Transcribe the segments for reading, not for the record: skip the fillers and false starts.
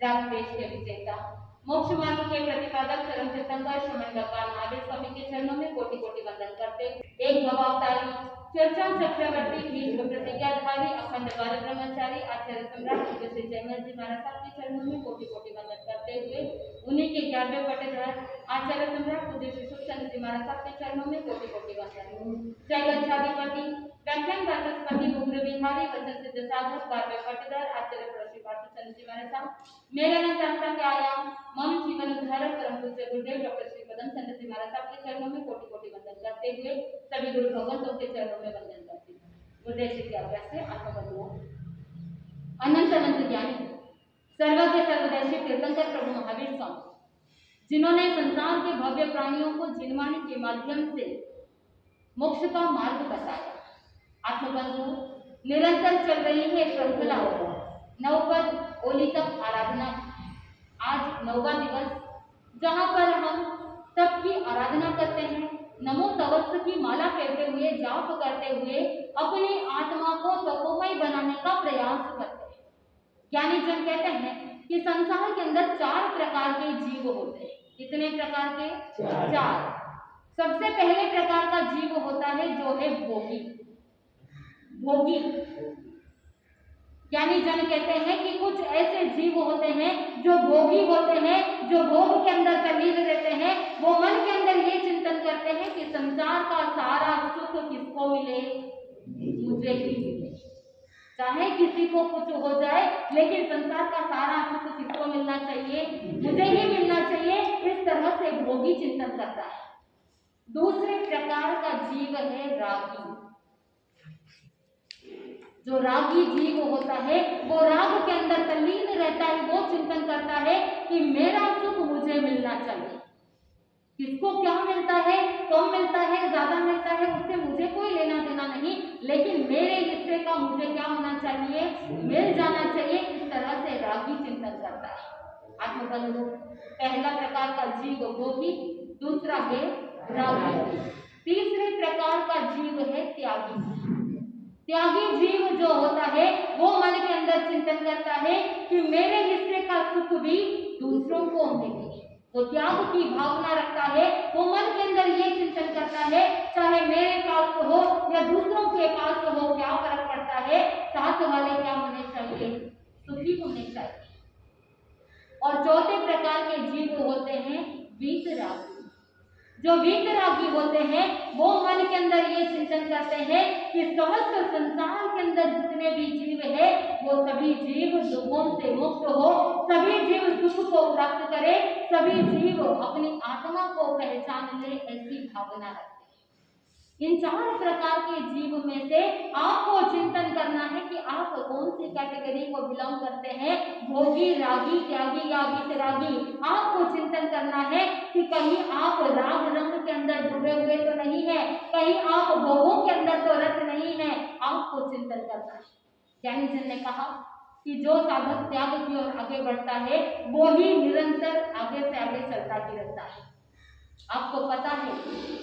राग देश के विजेता मोक्ष मार्ग के प्रतिपादक चरम तीर्थंकर श्रमण भगवान महावीर स्वामी के चरणों में कोटि कोटि वंदन करते। एक भवावतारी चर्चा चक्रवर्ती विश्व प्रतिज्ञाधारी अखंड बाल ब्रह्मचारी आचार्य सम्राट पूज्य श्री जयमल जी महाराज साहब के चरणों में कोटि कोटि वंदन करते हुए उन्हीं के 11वें पट्टेदार आचार्य सम्राट पूज्य श्री सुखचंद्र जी महाराज साहब के चरणों में कोटि कोटि वंदन। जय गच्छाधिपति व्याख्यान वाचस्पति उग्र विहारी वचन सिद्ध साधक 12वें पट्टेदार आचार्य श्री पार्थचंद्र जी महाराज साहब मेरे अनंत आस्था के आयाम मनुष्य जीवन उद्धारक परम पूज्य गुरुदेव डॉक्टर श्री पदम चंद्र जी महाराज साहब के चरणों में कोटि कोटि वंदन करते हुए सभी गुरु भगवंतों के चरणों में वंदन करती हूँ। गुरुदेव श्री की आज्ञा से आत्मबंधुओं, अनंत अनंत ज्ञानी सर्वज्ञ सर्वदर्शी तीर्थंकर प्रभु महावीर स्वामी जिन्होंने संसार के भव्य प्राणियों को जिनवाणी के माध्यम से मोक्ष का मार्ग बताया। आत्मबंधुओं, निरंतर चल रही है श्रृंखला नवपद ओली तक आराधना। आज 9वां दिवस जहां पर हम तप की आराधना करते हैं, नमो तवस्स की माला कहते हुए जाप करते हुए अपनी आत्मा को तपोमय बनाने का प्रयास करते हैं। ज्ञानी जन कहते हैं कि संसार के अंदर 4 प्रकार के जीव होते हैं। कितने प्रकार के? 4। सबसे पहले प्रकार का जीव होता है जो है भोगी। भोगी ज्ञानी जन कहते हैं कि कुछ ऐसे जीव होते हैं जो भोगी होते हैं, जो भोग के अंदर तल्लीन रहते हैं। वो मन के अंदर ये चिंतन करते हैं कि संसार का सारा सुख किसको मिले? मुझे ही मिले। चाहे किसी को कुछ हो जाए लेकिन संसार का सारा सुख किसको मिलना चाहिए? मुझे ही मिलना चाहिए। इस तरह से भोगी चिंतन करता है। दूसरे प्रकार का जीव है रागी। जो रागी जीव होता है वो राग के अंदर तल्लीन रहता है। वो चिंतन करता है कि मेरा सुख मुझे मिलना चाहिए। किसको क्या मिलता है, कम मिलता है, ज्यादा मिलता है, उससे मुझे कोई लेना देना नहीं, लेकिन मेरे हिस्से का मुझे क्या होना चाहिए? मिल जाना चाहिए। इस तरह से रागी चिंतन करता है। आत्मबंधु, पहला प्रकार का जीव भोगी, दूसरा है रागी। तीसरे प्रकार का जीव है त्यागी। त्यागी जीव जो होता है वो मन के अंदर चिंतन करता है कि मेरे हिस्से का सुख भी दूसरों को मिले। वो त्याग की भावना रखता है। वो मन के अंदर ये चिंतन करता है चाहे मेरे पास हो या दूसरों के पास हो, क्या फर्क पड़ता है, साथ वाले क्या होने चाहिए? सुखी होने चाहिए। और चौथे प्रकार के जीव होते हैं वीतरागी। जो वीतरागी होते हैं वो मन के अंदर ये चिंतन करते हैं कि समस्त संसार के अंदर जितने भी जीव है वो सभी जीव दुखों से मुक्त हो, सभी जीव सुख को प्राप्त करे, सभी जीव अपनी आत्मा को पहचान ले, ऐसी भावना रखते हैं। इन 4 प्रकार के जीव में से आपको चिंतन करना है कि आप कौन सी कैटेगरी को बिलोंग करते हैं, भोगी, रागी, त्यागी या वीतरागी। आपको चिंतन करना है कि कहीं आप राग रंग के अंदर डूबे हुए तो नहीं है, कहीं आप भोगों के अंदर तो रत नहीं है। आपको चिंतन करना है। ज्ञानी जन ने कहा कि जो साधक त्याग की ओर आगे बढ़ता है वो ही निरंतर आगे से आगे चलता ही रहता है। आपको पता है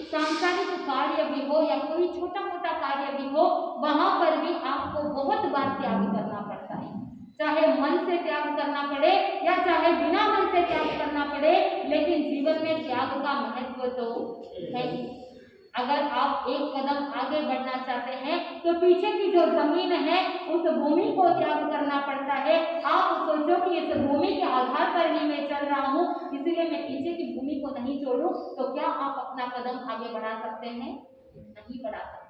सांसारिक कार्य भी हो या कोई छोटा मोटा कार्य भी हो, वहां पर भी आपको बहुत बार त्याग करना पड़ता है। चाहे मन से त्याग करना पड़े या चाहे बिना मन से त्याग करना पड़े, लेकिन जीवन में त्याग का महत्व तो है ही। अगर आप एक कदम आगे बढ़ना चाहते हैं तो पीछे की जो जमीन है उस भूमि को त्याग करना पड़ता है। आप सोचो कि इस भूमि के आधार पर ही मैं चल रहा हूँ, इसलिए मैं पीछे की भूमि को नहीं छोड़ूं, तो क्या आप अपना कदम आगे बढ़ा सकते हैं? नहीं बढ़ा सकते।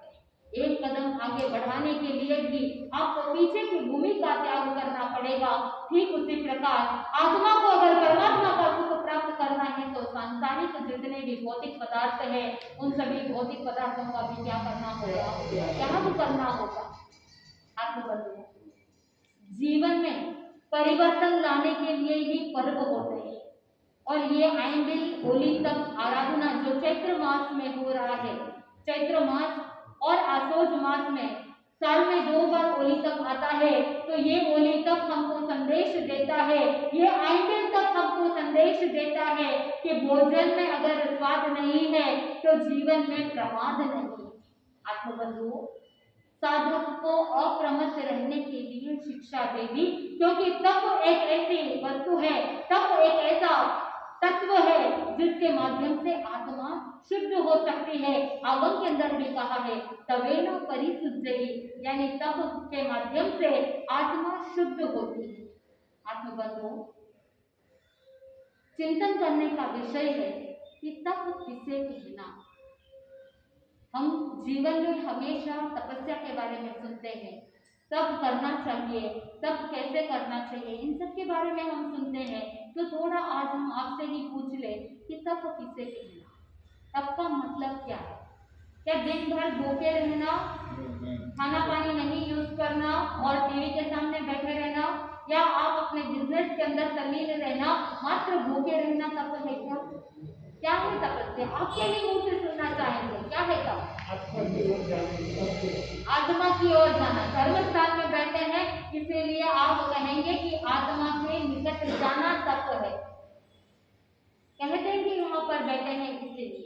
एक कदम आगे बढ़ाने के लिए भी आपको पीछे की भूमि का त्याग करना पड़ेगा। ठीक उसी प्रकार आत्मा को अगर परमात्मा का सुख प्राप्त करना है तो सांसारिक जितने भी भौतिक पदार्थ है उन सभी भौतिक पदार्थों का भी क्या करना होगा? त्याग करना होगा। आत्मबंधु, जीवन में परिवर्तन लाने के लिए ही पर्व होते हैं और ये आइंबिल होली तक आराधना जो चैत्र मास में हो रहा है, चैत्र मास और आसोज मास में साल में 2 बार होली तक आता है, तो ये होली तक हमको संदेश देता है, ये आइंबिल तक हमको संदेश देता है कि भोजन में अगर स्वाद नहीं है तो जीवन में प्रमाद नहीं। आत्मबंधुओं, साधक को अप्रमत्त रहने के लिए शिक्षा देगी, क्योंकि तप एक ऐसी वस्तु है, तप एक ऐसा तत्व है जिसके माध्यम से आत्मा शुद्ध हो सकती है। आगम के अंदर भी कहा है तवेन परिशुद्धि, यानी तप के माध्यम से आत्मा शुद्ध होती है। आत्मबंधु, चिंतन करने का विषय है कि तप किसे कहना। हम जीवन में हमेशा तपस्या के बारे में सुनते हैं, तप करना चाहिए, तप कैसे करना चाहिए, इन सब के बारे में हम सुनते हैं। तो थोड़ा आज हम आपसे ही पूछ ले कि तप किसे कहना, तप का मतलब क्या है? क्या दिन भर भूखे रहना, खाना पानी नहीं यूज करना और टीवी के सामने बैठे रहना, या आप अपने बिजनेस के अंदर तल्लीन रहना, मात्र भूखे रहना तप है क्या? क्या है तपस्या? आपके ही मुंह से सुनना चाहेंगे, क्या है तप? आत्मा की ओर जाना। धर्म स्थान में बैठे हैं इसीलिए आप कहेंगे कि आत्मा के निकट जाना तप है, कहते हैं कि यहाँ पर बैठे हैं इसीलिए।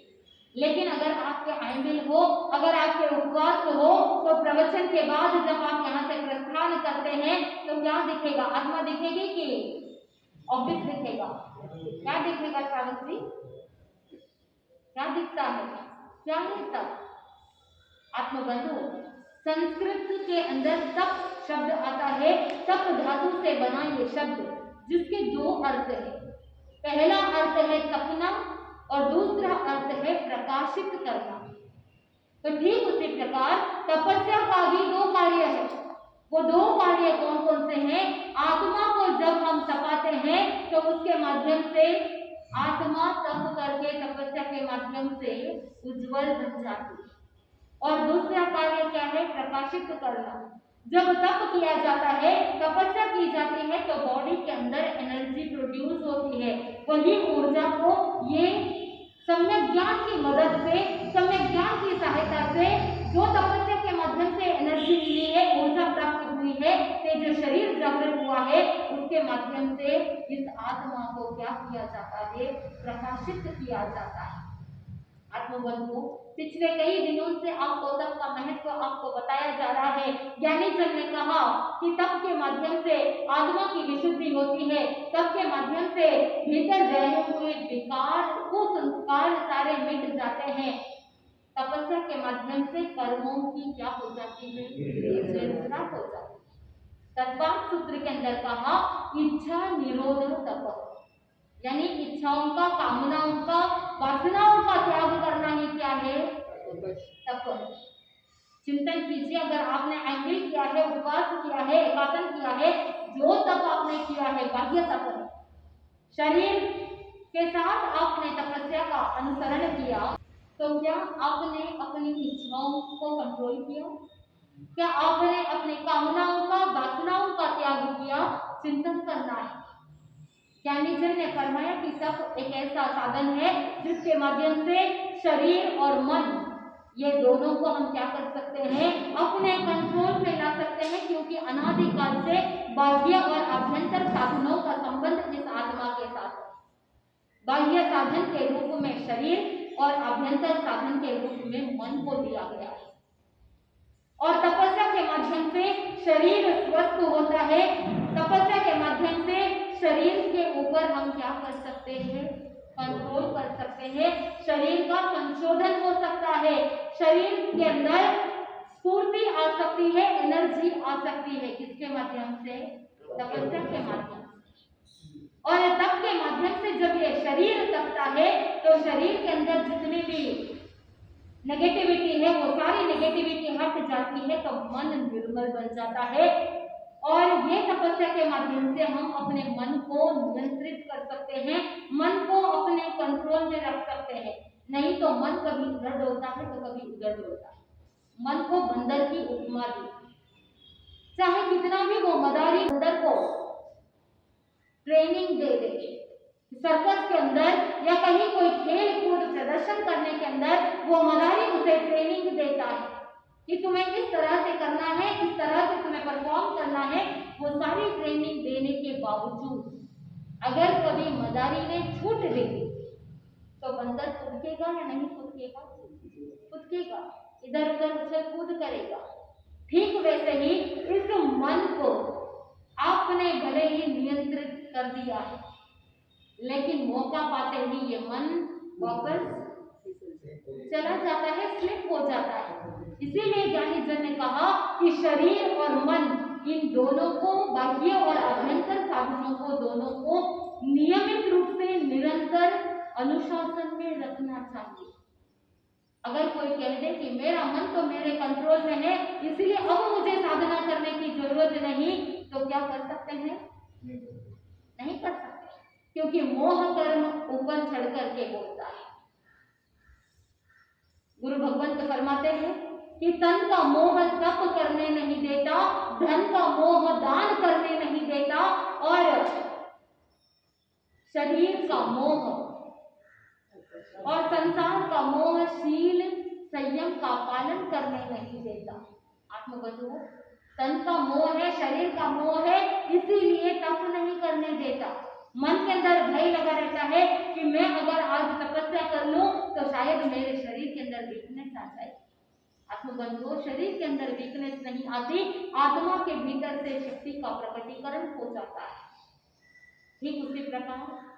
लेकिन अगर आपके आइंबिल हो, अगर आपके उपवास हो, तो प्रवचन के बाद जब आप यहाँ से प्रस्थान करते हैं तो क्या दिखेगा? आत्मा दिखेगी कि ऑफिस दिखेगा? क्या दिखेगा सावित्री? क्या दिखता है? क्या है तप? आत्मबंधु, संस्कृत के अंदर तप शब्द आता है, तप धातु से बना ये शब्द, जिसके दो अर्थ है। पहला अर्थ है तपना और दूसरा अर्थ है प्रकाशित करना। तो ठीक उसी प्रकार तपस्या का भी दो कार्य है। वो दो कार्य कौन कौन से हैं? आत्मा को जब हम तपाते हैं तो उसके माध्यम से आत्मा तप करके तपस्या के माध्यम से उज्जवल बन जाती है। और दूसरा कार्य क्या है? प्रकाशित करना। जब तप किया जाता है, तपस्या की जाती है, तो बॉडी के अंदर एनर्जी प्रोड्यूस होती है। वही ऊर्जा को ये सम्यक ज्ञान की मदद से, सम्यक ज्ञान की सहायता से, जो तपस्या के माध्यम से एनर्जी मिली है, ऊर्जा प्राप्त हुई है, जो शरीर जागृत हुआ है, उसके माध्यम से इस आत्मा को क्या किया जाता है? प्रकाशित किया जाता है। आत्मबंधु, पिछले कई दिनों से आपको तप का महत्व आपको बताया जा रहा है। ज्ञानी जन ने कहा कि तप के माध्यम से आत्मा की विशुद्धि होती है, तप के माध्यम से भीतर रहे हुए विकार, कुसंस्कार सारे मिट जाते हैं। तपस्या के माध्यम से कर्मों की क्या हो जाती है? निर्जरा हो जाती है। तत्पाद सूत्र के अंदर कहा इच्छा निरोध तप, यानी इच्छाओं का, कामनाओं का, वासनाओं का त्याग करना ही क्या है? तप। चिंतन कीजिए, अगर आपने आइंबिल किया है, उपवास किया है, एकासन किया है, जो तप आपने किया है बाह्य तप है। शरीर के साथ आपने तपस्या का अनुसरण किया, तो क्या आपने अपनी इच्छाओं को कंट्रोल किया? क्या आपने अपनी कामनाओं का, वासनाओं का त्याग किया? चिंतन करना है। ज्ञानी जन ने फरमाया कि तप एक ऐसा साधन है जिसके माध्यम से शरीर और मन, ये दोनों को हम क्या कर सकते हैं? अपने कंट्रोल में ला सकते हैं, क्योंकि अनादिकाल से बाह्य और आभ्यंतर साधनों का संबंध इस आत्मा के साथ है। बाह्य साधन के रूप में शरीर और आभ्यंतर साधन के रूप में मन को दिया गया है। और तपस्या के माध्यम से शरीर स्वस्थ होता है। तपस्या के माध्यम से शरीर के ऊपर हम क्या कर सकते हैं? कंट्रोल कर सकते हैं। शरीर का संशोधन हो सकता है, शरीर के अंदर स्फूर्ति आ सकती है, एनर्जी आ सकती है। किसके माध्यम से? तपस्या के माध्यम से। और तप के माध्यम से जब ये शरीर तपता है तो शरीर के अंदर जितनी भी नेगेटिविटी है वो सारी नेगेटिविटी हट जाती है, तो मन निर्मल बन जाता है। और ये तपस्या के माध्यम से हम अपने मन को नियंत्रित कर सकते हैं, मन को अपने कंट्रोल में रख सकते हैं। नहीं तो मन कभी इधर डोलता है तो कभी उधर डोलता है। मन को बंदर की उपमा दी, चाहे कितना भी वो मदारी बंदर को ट्रेनिंग दे दे, सर्कस के अंदर या कहीं कोई खेल कूद प्रदर्शन करने के अंदर वो मदारी उसे ट्रेनिंग देता है कि तुम्हें इस तरह से करना है, इस तरह से तुम्हें परफॉर्म करना है। वो सारी ट्रेनिंग देने के बावजूद अगर कभी मदारी ने छूट दे दी तो बंदर कूदेगा या नहीं कूदेगा? कूदेगा, इधर उधर उछल कूद करेगा। ठीक वैसे ही इस मन को आपने भले ही नियंत्रित कर दिया है, लेकिन मौका पाते ही ये मन वापस चला जाता है, स्लिप हो जाता है। इसीलिए ज्ञानी जन ने कहा कि शरीर और मन, इन दोनों को, बाह्य और आभ्यंतर साधनों को, दोनों को नियमित रूप से निरंतर अनुशासन में रखना चाहिए। अगर कोई कह दे कि मेरा मन तो मेरे कंट्रोल में है, इसलिए अब मुझे साधना करने की जरूरत नहीं, तो क्या कर सकते हैं? नहीं कर सकते, क्योंकि मोह कर्म ऊपर चढ़ करके बोलता है। गुरु भगवंत फरमाते हैं कि तन का मोह तप करने नहीं देता, धन का मोह दान करने नहीं देता, और शरीर का मोह और संसार का मोह शील संयम का पालन करने नहीं देता। आत्मबंधु, तन का मोह है, शरीर का मोह है, इसीलिए तप नहीं करने देता। मन के अंदर भय लगा रहता है कि मैं अगर आज तपस्या कर लूं तो शायद मेरे शरीर के अंदर वीकनेस आ जाए। आत्मबंधु, शरीर के अंदर वीकनेस नहीं आती, आत्मा के भीतर से शक्ति का प्रकटीकरण हो जाता है। ठीक उसी प्रकार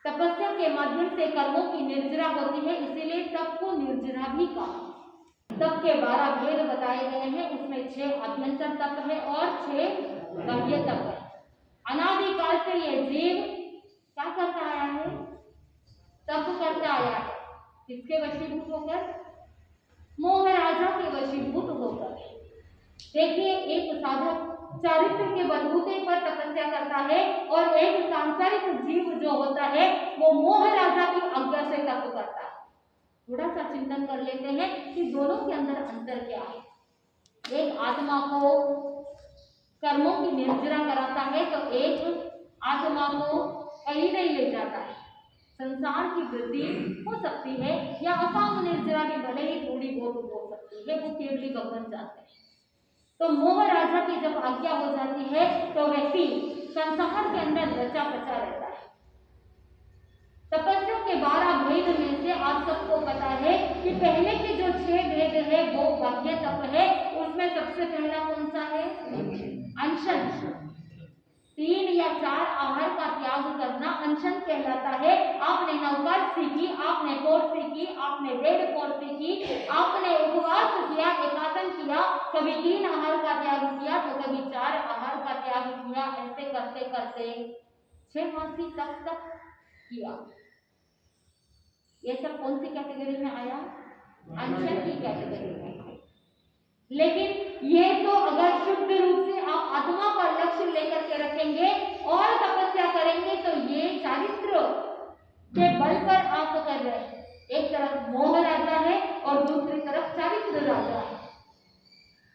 तपस्या के माध्यम से कर्मों की निर्जरा होती है, इसीलिए तप को निर्जरा भी कहा। तप के 12 भेद बताए गए हैं, उसमें 6 आभ्यंतर तप है और 6 बाह्य तप है। अनादिकाल से ये जीव क्या करता आया है? तप करता आया है। किसके वशीभूत होकर? मोह राजा के वशीभूत होकर। देखिए, एक साधक चारित्र के बलबूते पर तपस्या करता है और एक सांसारिक जीव जो होता है वो मोह राजा की आज्ञा से तप करता है। थोड़ा सा चिंतन कर लेते हैं कि दोनों के अंदर अंतर क्या है। एक आत्मा को कर्मों की निर्जरा कराता है तो एक आत्मा को कहीं नहीं ले जाता है। संसार की वृद्धि हो सकती है या अकाम निर्जरा भी भले ही थोड़ी बहुत हो सकती है, वो केवली भगवान जानते हैं। तो मोह राजा की जब आज्ञा हो जाती है तो व्यक्ति संसार के अंदर रचा पचा रहता है। तपस्या के 12 भेद में से आप सबको पता है कि पहले के जो 6 भेद है वो बाह्य तप है। उसमें सबसे पहला कौन सा है? अनशन। 3 या 4 आहार का त्याग करना अनशन कहलाता है। आपने नवकाश सीखी, आपने कोर्स सीखी, आपने वेद कोर्स सीखी, आपने उपवास किया, एकासन किया, कभी 3 आहार का त्याग किया तो कभी 4 आहार का त्याग किया। ऐसे करते करते 6 मासी तक किया। ये सब कौन सी कैटेगरी में आया? अनशन की कैटेगरी में। लेकिन ये तो अगर शुद्ध रूप से आप आत्मा का लक्ष्य लेकर के रखेंगे और तपस्या करेंगे तो ये चारित्र के बल पर आप कर रहे हैं। एक तरफ मोह राजा है और दूसरी तरफ चारित्र राजा है।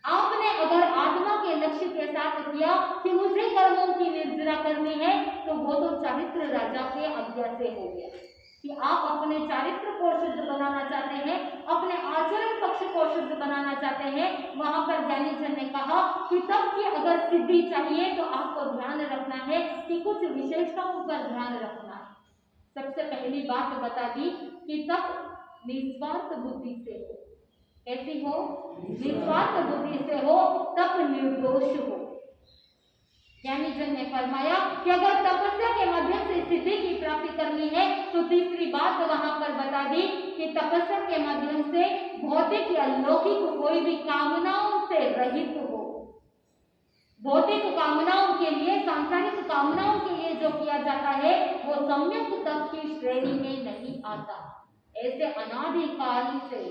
आपने अगर आत्मा के लक्ष्य के साथ किया कि मुझे कर्मों की निर्जरा करनी है तो वो तो चारित्र राजा के आज्ञा से हो गया कि आप अपने चारित्र को शुद्ध बनाना चाहते हैं, अपने आचरण पक्ष को शुद्ध बनाना चाहते हैं। वहां पर ज्ञानी जन ने कहा कि तब की अगर सिद्धि चाहिए तो आपको ध्यान रखना है कि कुछ विशेषताओं पर ध्यान रखना है। सबसे पहली बात बता दी कि तब निस्वार्थ बुद्धि से हो। कैसी हो? निस्वार्थ बुद्धि से हो, तब निर्दोष हो। ज्ञानी जन ने फरमाया कि अगर तपस्या के माध्यम से सिद्धि की प्राप्ति करनी है तो तीसरी बात वहां पर बता दी कि तपस्या के माध्यम से भौतिक या लौकिक कोई भी कामनाओं से रहित हो। भौतिक कामनाओं के लिए, सांसारिक कामनाओं के लिए जो किया जाता है वो सम्यक तप की श्रेणी में नहीं आता। ऐसे अनादिकाल से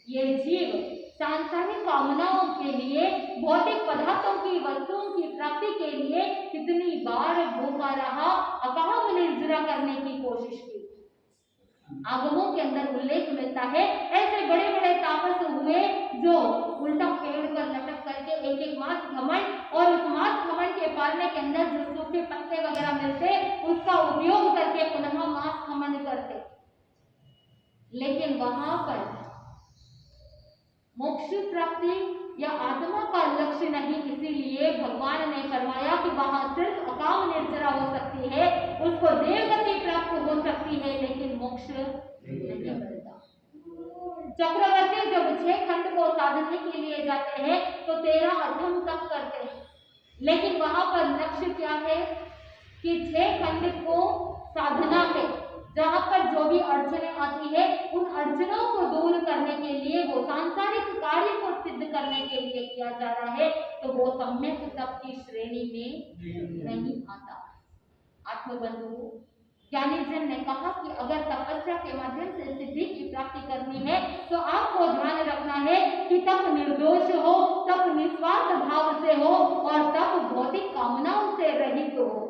ये जीव सांसारिक कामनाओं के लिए, भौतिक पदार्थों की, वस्तुओं की प्राप्ति के लिए कितनी बार भूखा रहा, अकाम निर्जरा करने की कोशिश की। आगमों के अंदर उल्लेख मिलता है ऐसे बड़े बड़े तापस हुए जो उल्टा पेड़ पर लटक करके एक एक मास घमंड और उस मास घमंड के पालने के अंदर जो सूखे पत्ते वगैरह मिलते उसका उपयोग करके पुनः मास घमंड करते। लेकिन वहां पर मोक्ष प्राप्ति या आत्मा का लक्ष्य नहीं, इसीलिए भगवान ने फरमाया कि वहां सिर्फ अकाम निर्जरा हो सकती है, उसको देवगति प्राप्त हो सकती है, लेकिन मोक्ष नहीं मिलता। चक्रवर्ती जब छह खंड को साधने के लिए जाते हैं तो 13 अधम तक करते हैं, लेकिन वहां पर लक्ष्य क्या है कि 6 खंड को साधना पे जहां पर जो भी अड़चनें आती है उन अड़चनों को दूर करने के लिए, वो सांसारिक कार्य को सिद्ध करने के लिए किया जा रहा है, तो वो सम्यक तप की श्रेणी में नहीं आता। आत्मबंधु ज्ञानी जन ने कहा कि अगर तपस्या के माध्यम से सिद्धि की प्राप्ति करनी है तो आपको ध्यान रखना है कि तप निर्दोष हो, तप निस्वार्थ भाव से हो और तप भौतिक कामनाओं से रहित हो।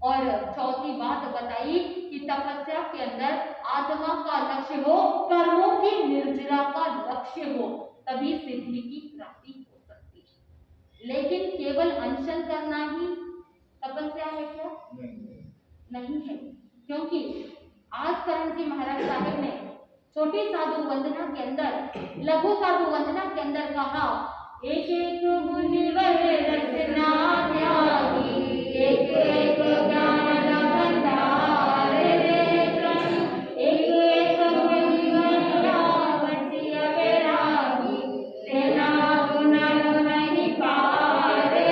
और चौथी बात बताई कि तपस्या के अंदर आत्मा का लक्ष्य हो, कर्मों की निर्जरा का लक्ष्य हो, तभी सिद्धि की प्राप्ति हो सकती है। लेकिन केवल अनशन करना ही तपस्या है क्या? नहीं है, क्योंकि आज करण जी महाराज साहब ने छोटी साधु वंदना के अंदर, लघु साधु वंदना के अंदर कहा, एक एक मुनिवर रचना त्यागी, एक एक ज्ञान भंडार रे प्रभु, एक एक मुनिवर बचिया वैरागी, तेरा गुना नहीं पार रे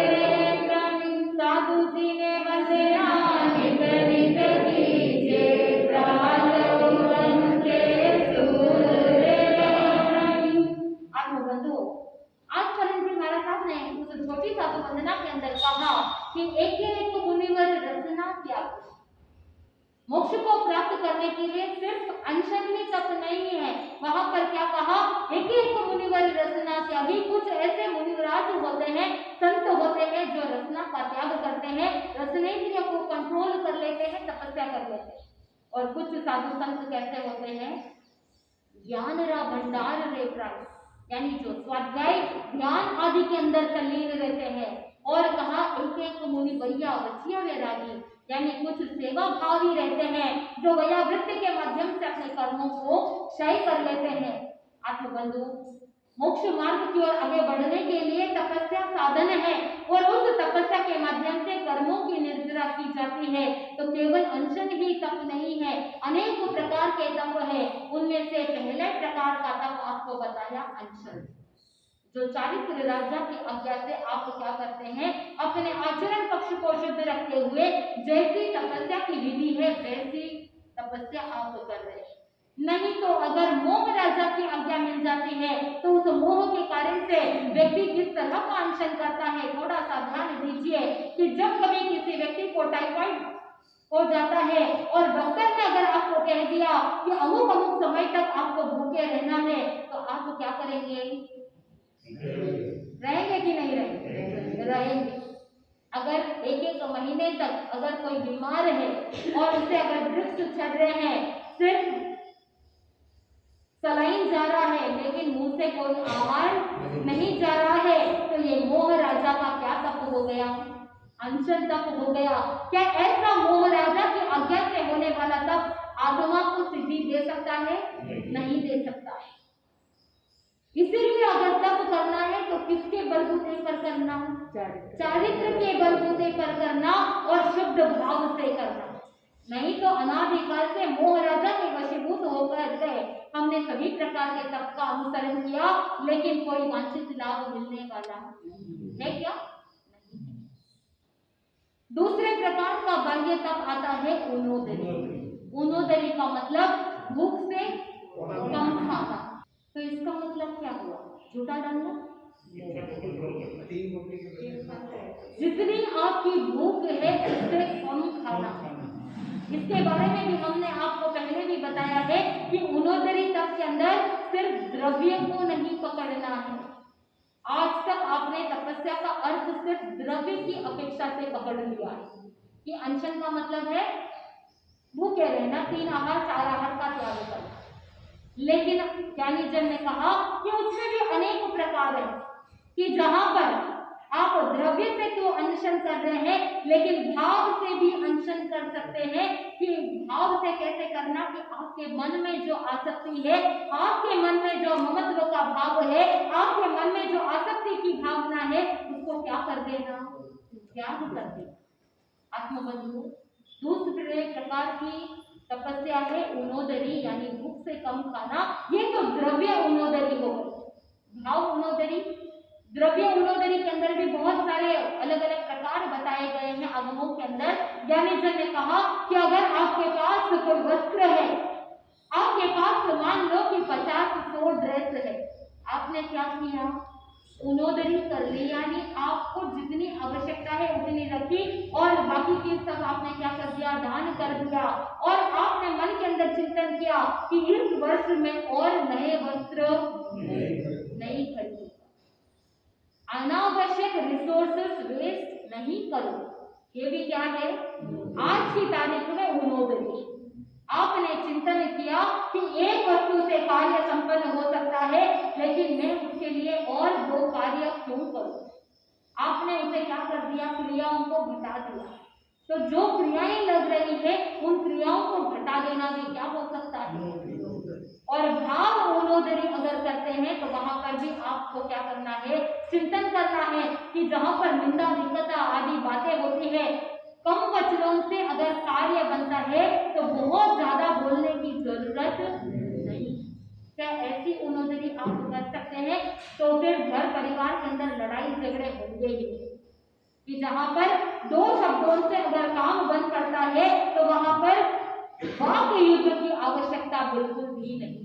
प्रभु। साधु जी ने वंदना नित नित कीजे, प्रहलाद उनके सुर रे प्रभु। आत्मबंधु आज करण जी महाराज साहब ने उस छोटी साधु वंदना के अंदर कहा कि एक एक मुनिवर रचना त्याग, मोक्ष को प्राप्त करने के लिए सिर्फ अनशन ही तप नहीं है। वहां पर क्या कहा, एक एक मुनिवर रचना त्यागी। कुछ ऐसे मुनिवराज होते हैं, संत होते हैं जो रचना का त्याग करते हैं, रचनेन्द्रिय को कंट्रोल कर लेते हैं, तपस्या कर लेते हैं। और कुछ साधु संत कैसे होते हैं, ज्ञान रा भंडार रे प्राण, यानी जो स्वाध्याय ध्यान आदि के अंदर तल्लीन रहते हैं। और कहा एक एक मुनि वैया वचिया वैरागी, यानी कुछ सेवा भावी रहते हैं जो वैयावृत्ति के माध्यम से अपने कर्मों को क्षय कर लेते हैं। आत्मबंधु मोक्ष मार्ग की ओर आगे बढ़ने के लिए तपस्या साधन है, और उस तपस्या के माध्यम से कर्मों की निर्जरा की जाती है। तो केवल अनशन ही तप नहीं है, अनेक प्रकार के तप है। उनमें से पहले प्रकार का तप आपको बताया अनशन, जो चारित्र राजा की आज्ञा से आप क्या करते हैं, अपने आचरण पक्ष को शुद्ध रखते हुए जैसी तपस्या की विधि है वैसी तपस्या आप कर रहे हैं। नहीं तो अगर मोह राजा की आज्ञा मिल जाती है तो उस मोह के कारण से व्यक्ति किस तरह का अनशन करता है। थोड़ा सा ध्यान दीजिए कि जब कभी किसी व्यक्ति को टाइफाइड हो जाता है और डॉक्टर ने अगर आपको कह दिया कि अमुक अमुक समय तक आपको भूखे रहना है, तो आप क्या करेंगे? रहेंगे कि नहीं रहेंगे? रहेंगे। अगर एक एक महीने तक अगर कोई बीमार है और उसे अगर ड्रिप्स चढ़ रहे हैं, सिर्फ सलाइन जा रहा है लेकिन मुंह से कोई आहार नहीं जा रहा है, तो ये मोह राजा का क्या तप हो गया? अनशन तप हो गया। क्या ऐसा मोह राजा की आज्ञा से होने वाला तप आत्मा को सिद्धि दे सकता है? नहीं दे सकता है। इसीलिए अगर तप करना है तो किसके बलबूते पर करना? चारित्र के बलबूते पर करना और शुद्ध भाव से करना। नहीं तो अनादिकाल से मोह राजा के वशीभूत होकर गए। हमने सभी प्रकार के तप का अनुसरण किया, लेकिन कोई वांछित लाभ मिलने वाला है क्या? नहीं। दूसरे प्रकार का बाह्य तप आता है ऊनोदरी। ऊनोदरी का मतलब भूख से कम खाना। तो इसका मतलब क्या हुआ? झूठा डालना। जितनी आपकी भूख है उससे कम खाना। इसके बारे में भी हमने आपको पहले भी बताया है कि ऊनोदरी तप के अंदर सिर्फ द्रव्य को नहीं पकड़ना है। आज तक आपने तपस्या का अर्थ सिर्फ द्रव्य की अपेक्षा से पकड़ लिया है कि अनशन का मतलब है भूखे रहना, 3 आहार 4 आहार का त्याग करना। लेकिन ज्ञानी जन ने कहा कि उसमें भी अनेक प्रकार है कि जहां पर आप द्रव्य से तो अनशन कर रहे हैं, लेकिन भाव से भी अनशन कर सकते हैं। कि भाव से कैसे करना? कि आपके मन में जो आसक्ति है, आपके मन में जो ममत्व का भाव है, आपके मन में जो आसक्ति की भावना है, उसको क्या कर देना? त्याग कर देना। आत्मबंधु दूसरे प्रकार की तपस्या है उनोदरी यानी भूख से कम खाना, ये तो द्रव्य उनोदरी हो गई। भाव उनोदरी, द्रव्य उनोदरी के अंदर भी बहुत सारे अलग अलग प्रकार बताए गए हैं आगमों के अंदर। ज्ञानी जन ने कहा कि अगर आपके पास कोई वस्त्र है, आपके पास मान लो कि 50-100 ड्रेस है, आपने क्या किया, उनोदरी कर ली, यानी आपको जितनी आवश्यकता है उतनी रखी और बाकी चीज सब आपने क्या कर दिया, दान कर दिया। और आपने मन के अंदर चिंतन किया कि इस वर्ष में और नए वस्त्र नहीं खरीदूंगा, अनावश्यक रिसोर्सेस वेस्ट नहीं करो। ये भी क्या है, आज की तारीख में उनोदरी। आपने चिंतन किया कि एक वस्तु से कार्य संपन्न हो सकता है, लेकिन मैं उसके लिए और 2 कार्य क्यों करूं। आपने उसे क्या कर दिया, क्रियाओं को घटा दिया। तो जो क्रियाएं लग रही है उन क्रियाओं को घटा देना भी क्या हो सकता है। और भाव उनोदरी अगर करते हैं तो वहां पर भी आपको क्या करना है, चिंतन करना है कि जहां पर निंदा निकता आदि बातें होती है, कम वचनों से अगर कार्य बनता है तो बहुत ज्यादा बोलने की जरूरत नहीं। क्या ऐसी उनोदरी आप कर सकते हैं तो फिर घर परिवार के अंदर लड़ाई झगड़े होंगे ही, कि जहां पर 2 शब्दों से अगर काम बन पड़ता है तो वहां पर वाक्य युद्ध की आवश्यकता बिल्कुल भी नहीं।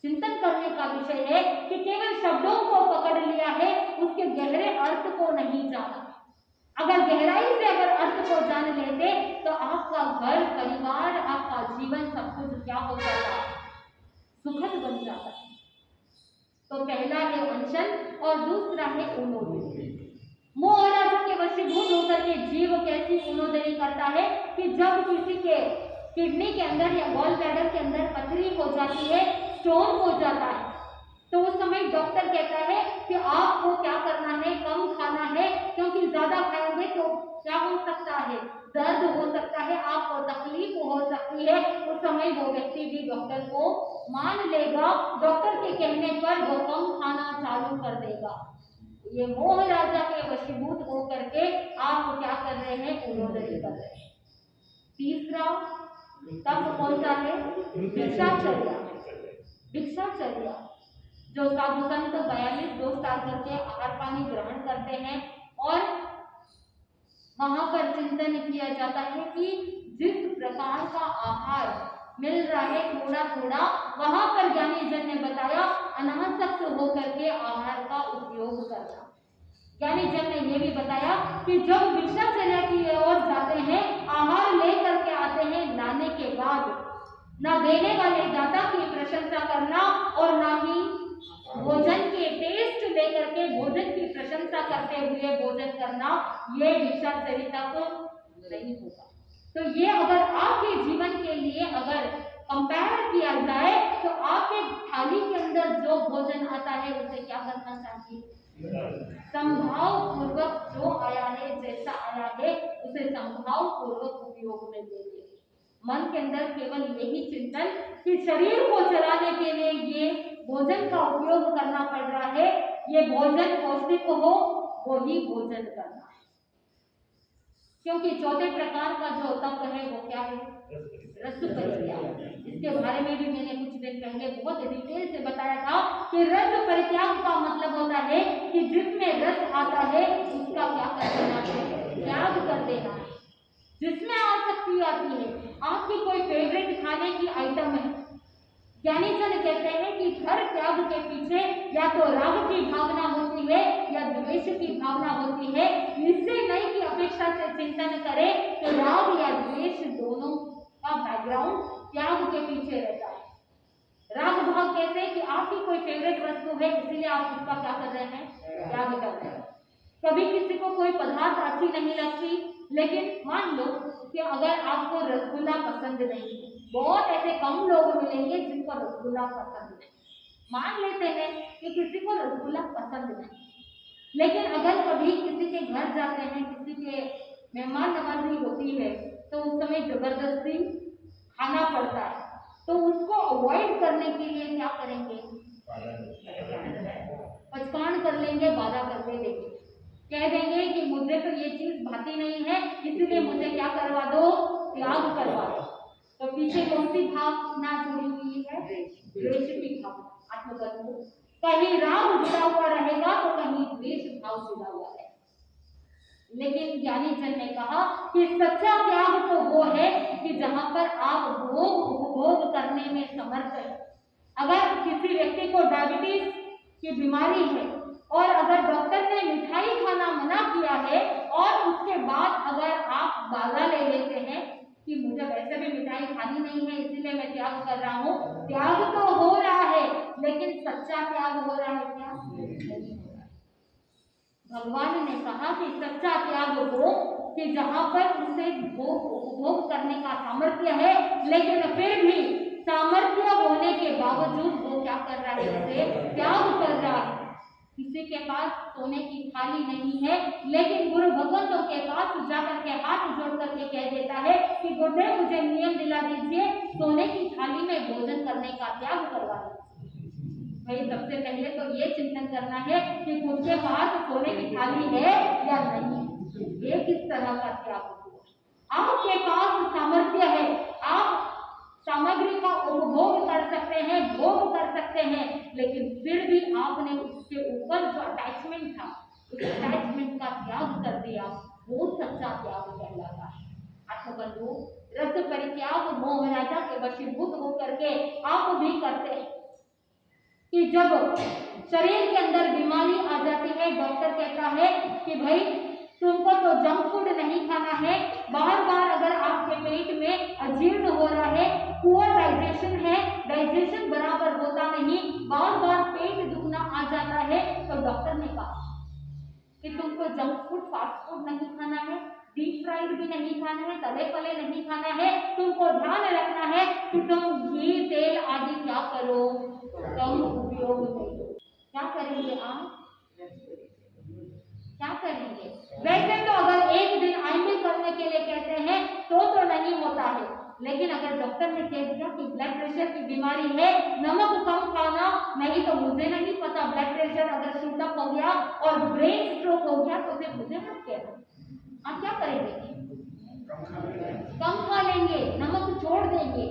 चिंतन करने का विषय है कि केवल शब्दों को पकड़ लिया है, उसके गहरे अर्थ को नहीं जाना। अगर गहराई से अगर अर्थ को जान लेते तो आपका घर परिवार, आपका जीवन सब कुछ क्या हो जाता, सुखद बन जाता। तो पहला है अनशन और दूसरा है उनोदरी। मोह राजा के वशीभूत होकर के जीव कैसी उनोदरी करता है कि जब किसी के किडनी के अंदर या गॉल ब्लैडर के अंदर पथरी हो जाती है, स्टोन हो जाता है, तो उस समय डॉक्टर कहता है कि आपको क्या करना है, कम खाना है, क्योंकि ज्यादा खाओगे तो क्या हो सकता है, दर्द हो सकता है, आपको तकलीफ हो सकती है। उस समय वो व्यक्ति भी डॉक्टर को मान लेगा, डॉक्टर के कहने पर वो कम खाना चालू कर देगा। ये मोह राजा के वशीभूत होकर के आप क्या कर रहे हैं, उनोदरी कर रहे हैं। तीसरा तप कौन सा है, भिक्षाचर्या। भिक्षाचर्या जो साधु संत 42 साल करके आहार पानी ग्रहण करते हैं और वहां पर चिंतन किया जाता है कि जिस प्रकार का आहार मिल रहा है थोड़ा थोड़ा, वहां पर ज्ञानी जन ने बताया अनासक्त होकर के आहार का उपयोग करना। ज्ञानी जन ने यह भी बताया कि जब भिक्षाचर्या की ओर जाते हैं, आहार लेकर के आते हैं, लाने के बाद ना देने वाले दाता की प्रशंसा करना और ना ही भोजन के टेस्ट लेकर के भोजन की प्रशंसा करते हुए भोजन करना, ये भिक्षाचर्या को नहीं होगा। तो ये अगर आपके जीवन के लिए अगर कंपेयर किया जाए तो आपके थाली के अंदर जो भोजन आता है उसे क्या करना चाहिए, संभाव पूर्वक जो आया है, जैसा आया है उसे संभाव पूर्वक उपयोग में ले लें। मन के अंदर केवल यही चिंतन कि शरीर को चलाने के लिए ये भोजन का उपयोग करना पड़ रहा है, ये भोजन पौष्टिक हो वो ही भोजन करना है। क्योंकि चौथे प्रकार का जो तप है वो क्या है, रस परित्याग। इसके बारे में भी मैंने कुछ दिन पहले बहुत डिटेल से बताया था कि रस परित्याग का मतलब होता है कि जिसमें रस आता है उसका क्या कर देना है, त्याग कर देना है। जिसमें आसक्ति आती है, आपकी कोई फेवरेट खाने की आइटम है, ज्ञानी जन कहते हैं कि हर त्याग के पीछे या तो राग की भावना होती है या द्वेष की भावना होती है। इससे नहीं की अपेक्षा से चिंतन करें तो राग या द्वेष दोनों का बैकग्राउंड त्याग के पीछे रहता है। राग भाव कैसे कि आपकी कोई फेवरेट वस्तु है इसीलिए आप उसका क्या कर रहे हैं, त्याग कर रहे हैं। कभी किसी को कोई पदार्थ अच्छी नहीं लगती, लेकिन मान लो कि अगर आपको रसगुल्ला पसंद नहीं है, बहुत ऐसे कम लोग मिलेंगे जिनको रसगुल्ला पसंद नहीं, मान लेते हैं कि किसी को रसगुल्ला पसंद नहीं, लेकिन अगर कभी किसी के घर जाते हैं, किसी के मेहमान नवाजी होती है तो उस समय जबरदस्ती खाना पड़ता है, तो उसको अवॉइड करने के लिए क्या करेंगे, पचकान कर लेंगे, बाधा कर देंगे, कह देंगे कि मुझे तो ये चीज भाती नहीं है इसलिए मुझे क्या करवा दो, त्याग करवा दो। तो पीछे कौन सी भावना जुड़ी हुई है? द्वेष की भावना। आत्मबंधु, कहीं राग जुड़ा हुआ रहेगा तो कहीं द्वेष भाव जुड़ा हुआ है। लेकिन ज्ञानी जन ने कहा कि सच्चा त्याग तो वो है कि जहां पर आप भोग उपभोग करने में समर्थ है। अगर किसी व्यक्ति को डायबिटीज की बीमारी है और अगर डॉक्टर ने मिठाई खाना मना किया है और उसके बाद अगर आप वादा ले लेते हैं कि मुझे वैसे भी मिठाई खानी नहीं है इसीलिए मैं त्याग कर रहा हूँ, त्याग तो हो रहा है लेकिन सच्चा त्याग हो रहा है क्या? नहीं हो रहा है। भगवान ने कहा कि सच्चा त्याग हो कि जहां पर उसे भोग उपभोग करने का सामर्थ्य है, लेकिन फिर भी सामर्थ्य होने के बावजूद वो क्या कर रहा है? उसे त्याग कर रहा है। किसी के पास सोने की थाली नहीं है लेकिन गुरु भगवंतों के पास जाकर के हाथ जोड़ करके कह देता है कि गुरुदेव मुझे नियम दिला दीजिए, सोने की थाली में भोजन करने का त्याग करवा दीजिए। भाई सबसे पहले तो ये चिंतन करना है कि खुद के पास सोने की थाली है या नहीं। ये किस तरह का त्याग हुआ? आपके पास सामर्थ्य है, आप सामग्री का उपभोग कर सकते हैं, भोग कर सकते हैं, लेकिन फिर भी आपने उसके ऊपर जो अटैचमेंट था उस अटैचमेंट का त्याग कर दिया, वो सच्चा त्याग कहलाता है। आत्मबंधु, रस परित्याग मोह राजा के वशीभूत होकर के आप भी करते हैं कि जब शरीर के अंदर बीमारी आ जाती है, डॉक्टर कहता है कि भाई तुमको तो जंक फूड नहीं खाना है, बार बार अगर आपके पेट में अजीर्ण हो रहा है, पुअर डाइजेशन है, डाइजेशन बराबर होता नहीं, बार बार पेट दुखना आ जाता है, तो डॉक्टर ने कहा कि तुमको जंक फूड फास्ट फूड नहीं खाना है, डीप फ्राइड भी नहीं खाना है, तले पले नहीं खाना है, तुमको ध्यान रखना है कि तुम घी तेल आदि क्या करो, कम उपयोग करो। क्या करेंगे आप? क्या करेंगे? वैसे तो अगर एक दिन आईएमए करने के लिए कहते हैं तो नहीं होता है, लेकिन अगर डॉक्टर ने कह दिया कि ब्लड प्रेशर की बीमारी है, नमक कम खाना, नहीं तो मुझे नहीं पता ब्लड प्रेशर अगर शूट अप हो गया और ब्रेन स्ट्रोक हो गया तो फिर मुझे मत कहना, आप क्या करेंगे? कम खा लेंगे, नमक छोड़ देंगे।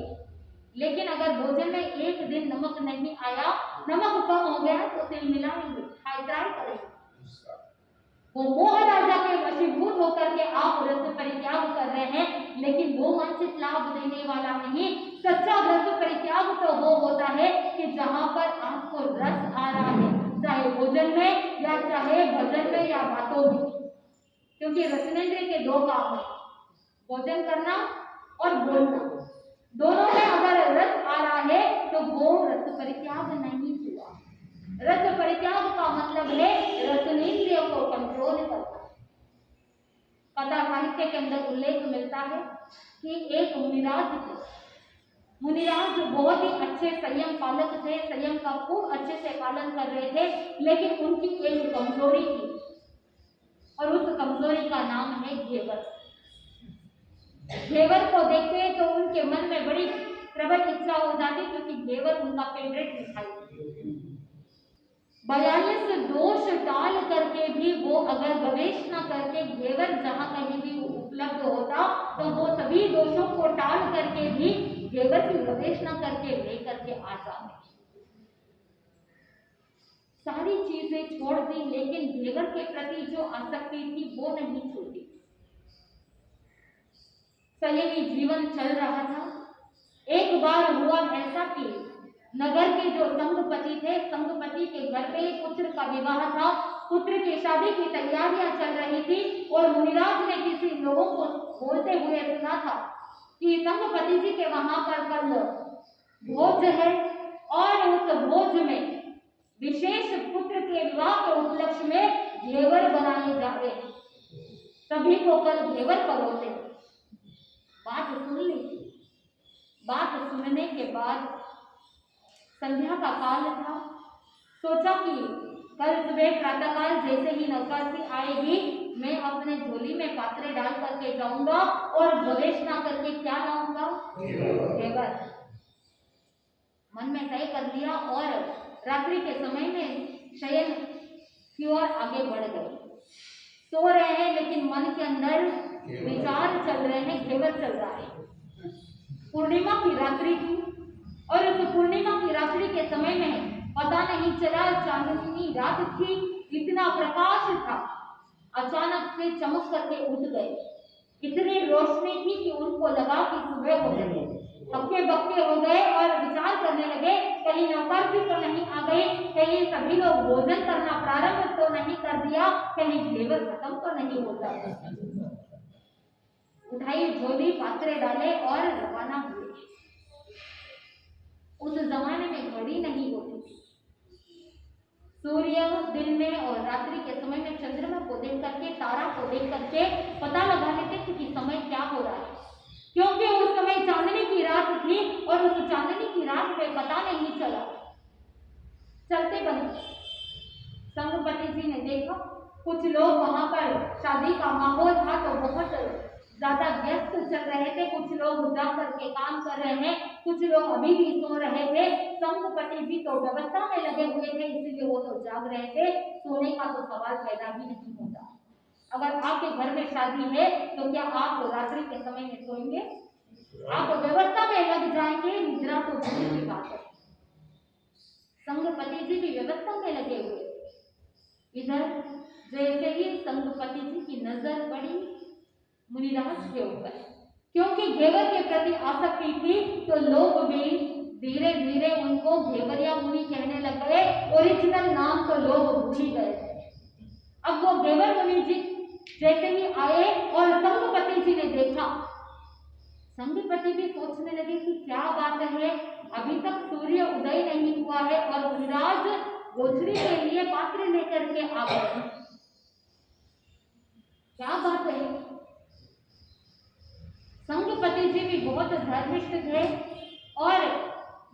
लेकिन अगर भोजन में एक दिन नमक नहीं आया, नमक कम हो गया तो तिल मिलाएंगे, ट्राई करेंगे। वो मोह राजा के वशीभूत होकर के आप रस परित्याग कर रहे हैं, लेकिन वो वांछित लाभ देने वाला नहीं। सच्चा रस परित्याग तो वो होता है कि जहां पर आपको रस आ रहा है, चाहे भोजन में या चाहे भजन में या बातों में, क्योंकि रसनेंद्रिय के दो काम है, भोजन करना और बोलना। दोनों में अगर रस आ रहा है तो वो रस परित्याग नहीं हुआ। रस परित्याग का मतलब है रसनेंद्रियों को कंट्रोल करना। कथा साहित्य के अंदर उल्लेख मिलता है कि एक मुनिराज थे। मुनिराज बहुत ही अच्छे संयम पालक थे, संयम का खूब अच्छे से पालन कर रहे थे, लेकिन उनकी एक कमजोरी थी और उस कमजोरी का नाम है घेवर। घेवर को देखते तो उनके मन में बड़ी प्रबल इच्छा हो जाती, क्योंकि घेवर उनका फेवरेट मिठाई थी। 42 दोष टाल करके भी वो अगर गवेषणा करके घेवर जहां कहीं भी उपलब्ध होता तो वो सभी दोषों को टाल करके भी घेवर की गवेषणा करके लेकर के आ जाते। सारी चीजें छोड़ दी, लेकिन घेवर के प्रति जो आसक्ति थी वो नहीं छूटी। संयमी जीवन चल रहा था। एक बार हुआ ऐसा कि नगर के जो संघपति थे, संघपति के घर में पुत्र का विवाह था, पुत्र की शादी की तैयारियां चल रही थी और मुनिराज ने किसी लोगों को बोलते हुए सुना था कि संघपति जी के वहां पर कल भोज है और उस भोज में विशेष पुत्र के विवाह के उपलक्ष्य में घेवर बनाए जा रहे हैं, सभी को कल घेवर परोसे। बात सुन ली। बात सुनने के बाद संध्या का काल था, सोचा कि कल सुबह प्रातःकाल जैसे ही नौकासी आएगी मैं अपने झोली में पात्रे डाल करके जाऊंगा और गवेषणा करके क्या लाऊंगा? घेवर। मन में तय कर लिया और रात्रि के समय में शयन की ओर आगे बढ़ गए। सो रहे हैं लेकिन मन के अंदर विचार चल रहे हैं, घेवर चल रहा है। पूर्णिमा की रात्रि थी और उस पूर्णिमा की रात्रि के समय में पता नहीं चला, चांदनी रात थी, इतना प्रकाश था, अचानक से चमक करके उठ गए। इतनी रोशनी थी कि उनको लगा कि सुबह हो गई, हक्के बक्के हो गए और विचार करने लगे कहीं नौकरसी तो नहीं आ गई, कहीं सभी लोग भोजन करना प्रारंभ तो नहीं कर दिया, कहीं घेवर खत्म तो नहीं होता। उठाई झोली, पात्रे डाले और रवाना हुए। उस जमाने में घड़ी नहीं होती थी। सूर्य दिन में और रात्रि के समय में चंद्रमा को देख करके, तारा को देख करके पता लगा लेते थे कि समय क्या हो रहा है, क्योंकि उस समय चांदनी की रात थी और उस चांदनी की रात में पता नहीं चला। चलते बने संगपति जी ने देखा कुछ लोग वहां पर, शादी का माहौल था तो बहुत ज्यादा व्यस्त चल रहे थे, कुछ लोग जा करके काम कर रहे हैं, कुछ लोग अभी भी सो रहे थे। संगपति जी तो व्यवस्था में लगे हुए थे, इसीलिए वो तो जाग रहे थे, सोने का तो सवाल पैदा भी नहीं होता। अगर आपके घर में शादी है तो क्या आप रात्रि के समय में सोएंगे? आप व्यवस्था में लग जाएंगे, निद्रा तो दूर की बात है। संगपति जी भी व्यवस्था में लगे हुए। इधर जैसे ही संगपति जी की नजर पड़ी मुनिराज के ऊपर, क्योंकि घेवर के प्रति आसक्ति थी तो लोग भी धीरे धीरे उनको घेवरिया मुनि कहने लग गए। ओरिजिनल नाम तो लोग भूल ही गए। अब वो घेवर मुनि जी जैसे ही आए और संगपति जी ने देखा, संगपति भी सोचने लगे कि क्या बात है, अभी तक सूर्य उदय नहीं हुआ है और मुनिराज गोचरी के लिए पात्र लेकर के आ गए, क्या बात है। संगपति जी भी बहुत धर्मिष्ठ थे और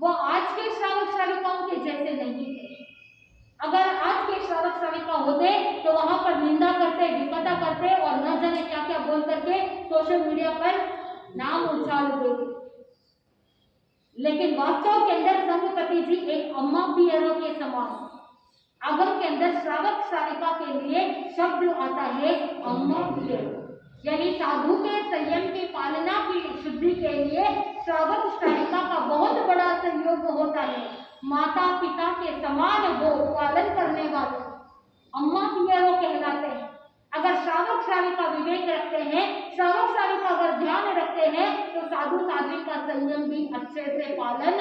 वो आज के श्रावक श्राविकाओं के जैसे नहीं थे। अगर आज के श्रावक श्राविका होते तो वहां पर निंदा करते, विपदा करते और न जाने क्या क्या बोल करके सोशल मीडिया पर नाम उछाल देते। लेकिन वास्तव के अंदर संगपति जी एक अम्मा पियरों के समान। आगम के अंदर श्रावक श्राविका के लिए शब्द आता है अम्मा पियरों, यानी साधु के संयम की पालना की शुद्धि के लिए श्रावक श्राविका का बहुत बड़ा सहयोग होता है। माता पिता के समान वो पालन करने वाले अम्मा पियरों कहलाते हैं। अगर श्रावक श्राविका विवेक रखते हैं, श्रावक श्राविका अगर ध्यान रखते हैं तो साधु साध्वी का संयम भी अच्छे से पालन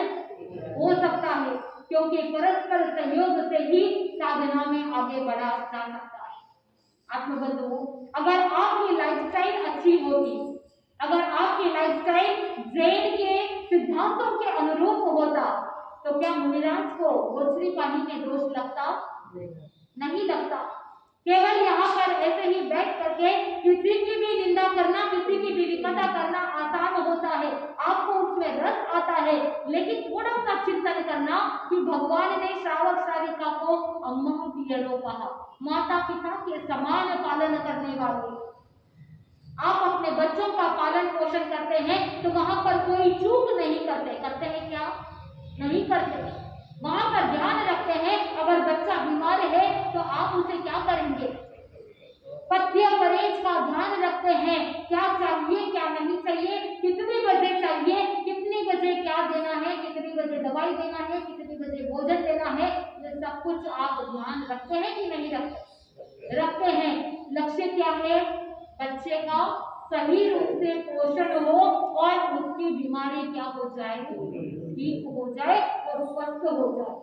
हो सकता है, क्योंकि परस्पर सहयोग से ही साधना में आगे बढ़ा जा सकता है। आत्मबंधुओं, अगर आपकी लाइफस्टाइल अच्छी होती, अगर आपकी लाइफस्टाइल जैन के सिद्धांतों के अनुरूप होता तो क्या मुनिराज को गोचरी पानी में दोष लगता? नहीं लगता। केवल यहाँ पर ऐसे ही बैठ करके किसी की भी निंदा करना, किसी की भी विपदा करना आसान होता है, आपको उसमें रस आता है, लेकिन थोड़ा सा चिंतन करना कि भगवान ने श्रावक श्राविका को अम्मा पियरों कहा, माता पिता के समान पालन करने वाले। आप अपने बच्चों का पालन पोषण करते हैं तो वहां पर कोई चूक नहीं करते हैं क्या? नहीं करते। वहां पर ध्यान रखते हैं, अगर बच्चा बीमार है तो आप उसे क्या करेंगे? पथ्य परहेज का ध्यान रखते हैं, क्या चाहिए क्या नहीं चाहिए, कितने बजे चाहिए, कितनी बजे क्या देना है, कितनी बजे दवाई देना है, कितनी बजे भोजन देना है, ये सब कुछ आप ध्यान रखते हैं कि नहीं रखते? रखते हैं। लक्ष्य क्या है? बच्चे का सही रूप से पोषण हो और उसकी बीमारी क्या हो जाए, ठीक हो जाए और स्वस्थ हो जाए।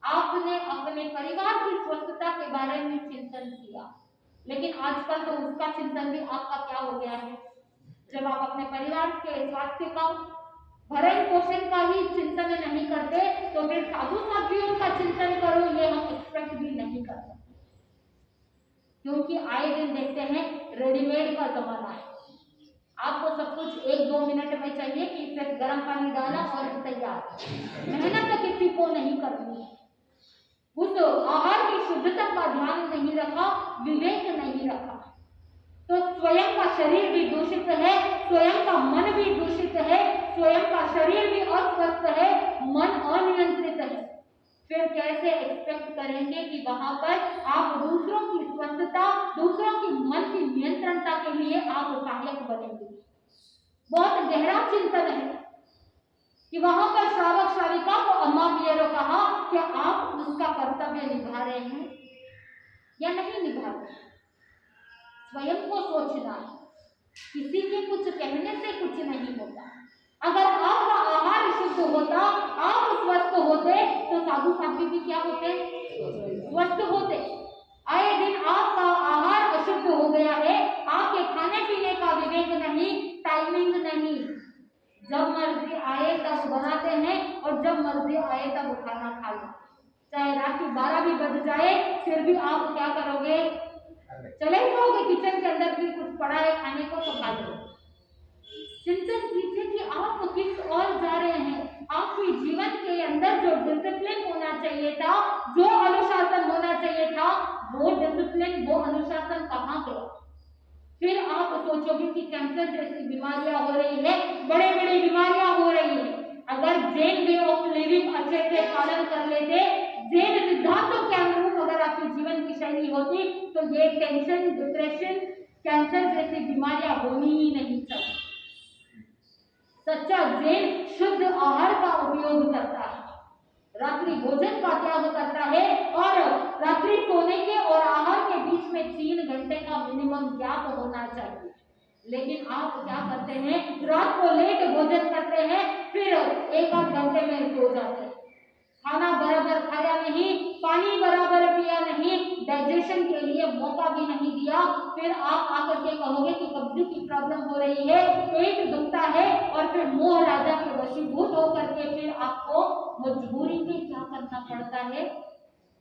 आपने अपने परिवार की स्वस्थता के बारे में चिंतन किया, लेकिन आजकल तो उसका चिंतन भी आपका क्या हो गया है? जब आप अपने परिवार के स्वास्थ्य का, भरण पोषण का ही चिंतन नहीं करते तो फिर साधु साथियों का चिंतन करो, ये हम एक्सपेक्ट भी नहीं करते, क्योंकि आए दिन देखते हैं रेडीमेड का जमाना है। आपको सब कुछ 1-2 मिनट में चाहिए कि सिर्फ गर्म पानी डाला और तैयार। मेहनत किसी को नहीं करनी है। उस आहार की शुद्धता का ध्यान नहीं रखा, विवेक नहीं रखा, तो स्वयं का शरीर भी दूषित है, स्वयं का मन भी दूषित है, स्वयं का शरीर भी अस्वस्थ है, मन अनियंत्रित है। फिर कैसे एक्सपेक्ट करेंगे कि वहां पर आप दूसरों की स्वस्थता, दूसरों की मन की नियंत्रणता के लिए आप सहायक बनेंगे? बहुत गहरा चिंतन है। कि वहां पर श्रावक श्राविका को अम्मा पियरो कहा कि आप उसका कर्तव्य निभा रहे हैं या नहीं निभा रहे। स्वयं को सोचना है, किसी के कुछ कहने से कुछ नहीं होता। अगर आपका आहार शुद्ध होता, आप स्वस्थ होते, तो साधु साध्वी भी क्या होते, स्वस्थ होते। आए दिन आपका आहार अशुद्ध हो गया है, आपके खाने पीने का विवेक नहीं, टाइमिंग नहीं, जब मर्जी आए तब बनाते हैं और जब मर्जी आए तब खाना खा लो। चाहे रात की 12 भी बज जाए फिर भी आप क्या करोगे, चले जाओगे किचन के अंदर भी कुछ पड़ा है खाने को तो खा लो। चिंतन कीजिए कि आप किस ओर जा रहे हैं। आपके जीवन के अंदर जो डिसिप्लिन होना चाहिए था, जो अनुशासन होना चाहिए था, वो डिसिप्लिन, वो अनुशासन कहाँ गया। फिर आप सोचोगे कि कैंसर जैसी बीमारियां हो रही है, बड़े बड़ी बीमारियां हो रही है। अगर जैन वे ऑफ लिविंग अच्छे से पालन कर लेते, जैन सिद्धांतों के अनुरूप अगर आपकी जीवन की शैली होती, तो ये टेंशन, डिप्रेशन, कैंसर जैसी बीमारियां होनी ही नहीं चाहिए। सच्चा जैन शुद्ध आहार का उपयोग करता है, रात्रि भोजन का त्याग करता है और रात्रि सोने के और आहार के बीच में 3 घंटे का मिनिमम गैप होना चाहिए। लेकिन आप क्या करते हैं, रात को लेट भोजन करते हैं, फिर 1-8 घंटे में सो जाते हैं। खाना बराबर खाया नहीं, पानी बराबर पिया नहीं, डाइजेशन के लिए मौका भी नहीं दिया, फिर आप आकर के कहोगे कि कब्ज की प्रॉब्लम हो रही है, पेट दुखता है, और फिर मोह राजा के वशीभूत होकर के फिर आपको मजबूरी में क्या करना पड़ता है,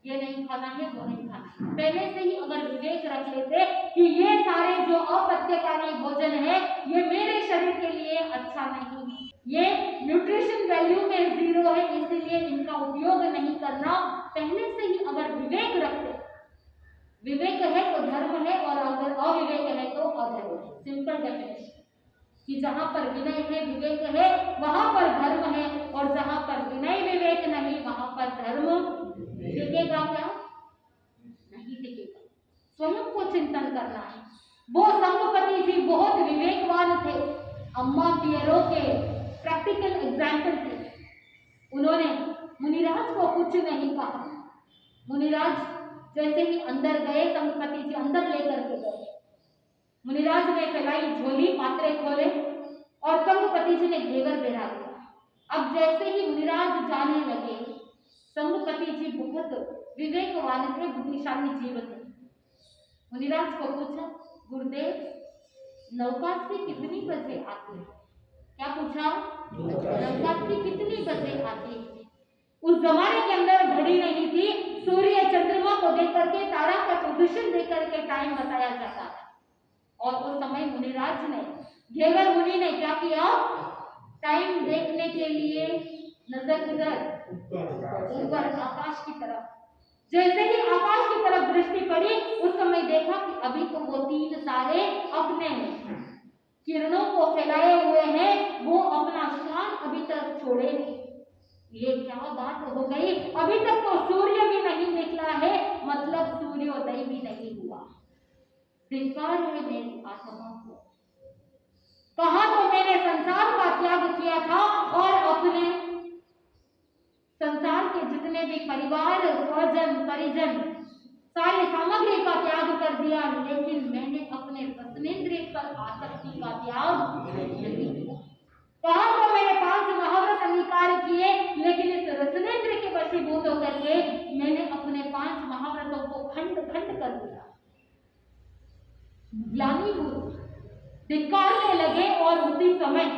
ये नहीं खाना है, वो नहीं खाना है। पहले से ही अगर विवेक रख लेते कि ये सारे जो अपत्यकारी भोजन है, ये मेरे शरीर के लिए अच्छा नहीं है, ये न्यूट्रिशन वैल्यू में 0 है, इसलिए इनका उपयोग नहीं करना। पहले से ही अगर विवेक रखते, विवेक है तो धर्म है और अगर अविवेक है तो अधर्म है। सिंपल डेफिनेशन कि जहां पर विनय है, विवेक है, वहां पर धर्म है, और जहां पर विनय विवेक नहीं, वहां पर धर्म टिकेगा क्या, नहीं टिकेगा। स्वयं को चिंतन करना है। वो संघपति जी बहुत विवेकवान थे, अम्मा पियरो के प्रैक्टिकल एग्जाम्पल थे। उन्होंने मुनिराज को कुछ नहीं कहा। मुनिराज जैसे ही अंदर गए, संघपति जी अंदर लेकर के गए, मुनिराज ने फैलाई झोली, पात्रे खोले और संघपति जी ने घेवर बेरा दिया। अब जैसे ही मुनिराज जाने लगे, संघपति जी बहुत विवेकवान थे, बुद्धिशाली जीव थे। मुनिराज को पूछा, गुरुदेव नौकास्ती कितनी बजे आती है? क्या पूछा, नौकास्ती कितनी बजे आती है? उस जमाने के अंदर घड़ी नहीं थी, सूर्य चंद्रमा को देख करके, तारा का पोजीशन देख करके टाइम बताया जाता है। और उस समय मुनिराज ने, घेवर मुनि ने क्या किया, टाइम देखने के लिए नजर किधर, ऊपर आकाश की तरफ। जैसे ही आकाश की तरफ दृष्टि पड़ी, उस समय देखा कि अभी तो वो 3 तारे अपने किरणों को फैलाए हुए हैं, वो अपना स्थान अभी तक छोड़े नहीं। ये क्या बात हो गई, अभी तक तो सूर्य भी नहीं निकला है, मतलब सूर्योदय भी नहीं हुआ। धिक्कार है मेरी आत्मा को, कहा तो मैंने संसार का त्याग किया था और अपने संसार के जितने भी परिवार, स्वजन, परिजन, सारी सामग्री का त्याग कर दिया, लेकिन मैंने अपने रसनेंद्रिय पर आसक्ति का त्याग नहीं किया। कहा तो मैंने 5 महाव्रत अंगीकार किए, लेकिन इस रसनेंद्रिय के वशीभूत होकर के मैंने अपने 5 महाव्रतों को खंड खंड कर दिया। ग्लानि हुई, धिक्कारने लगे, और उसी समय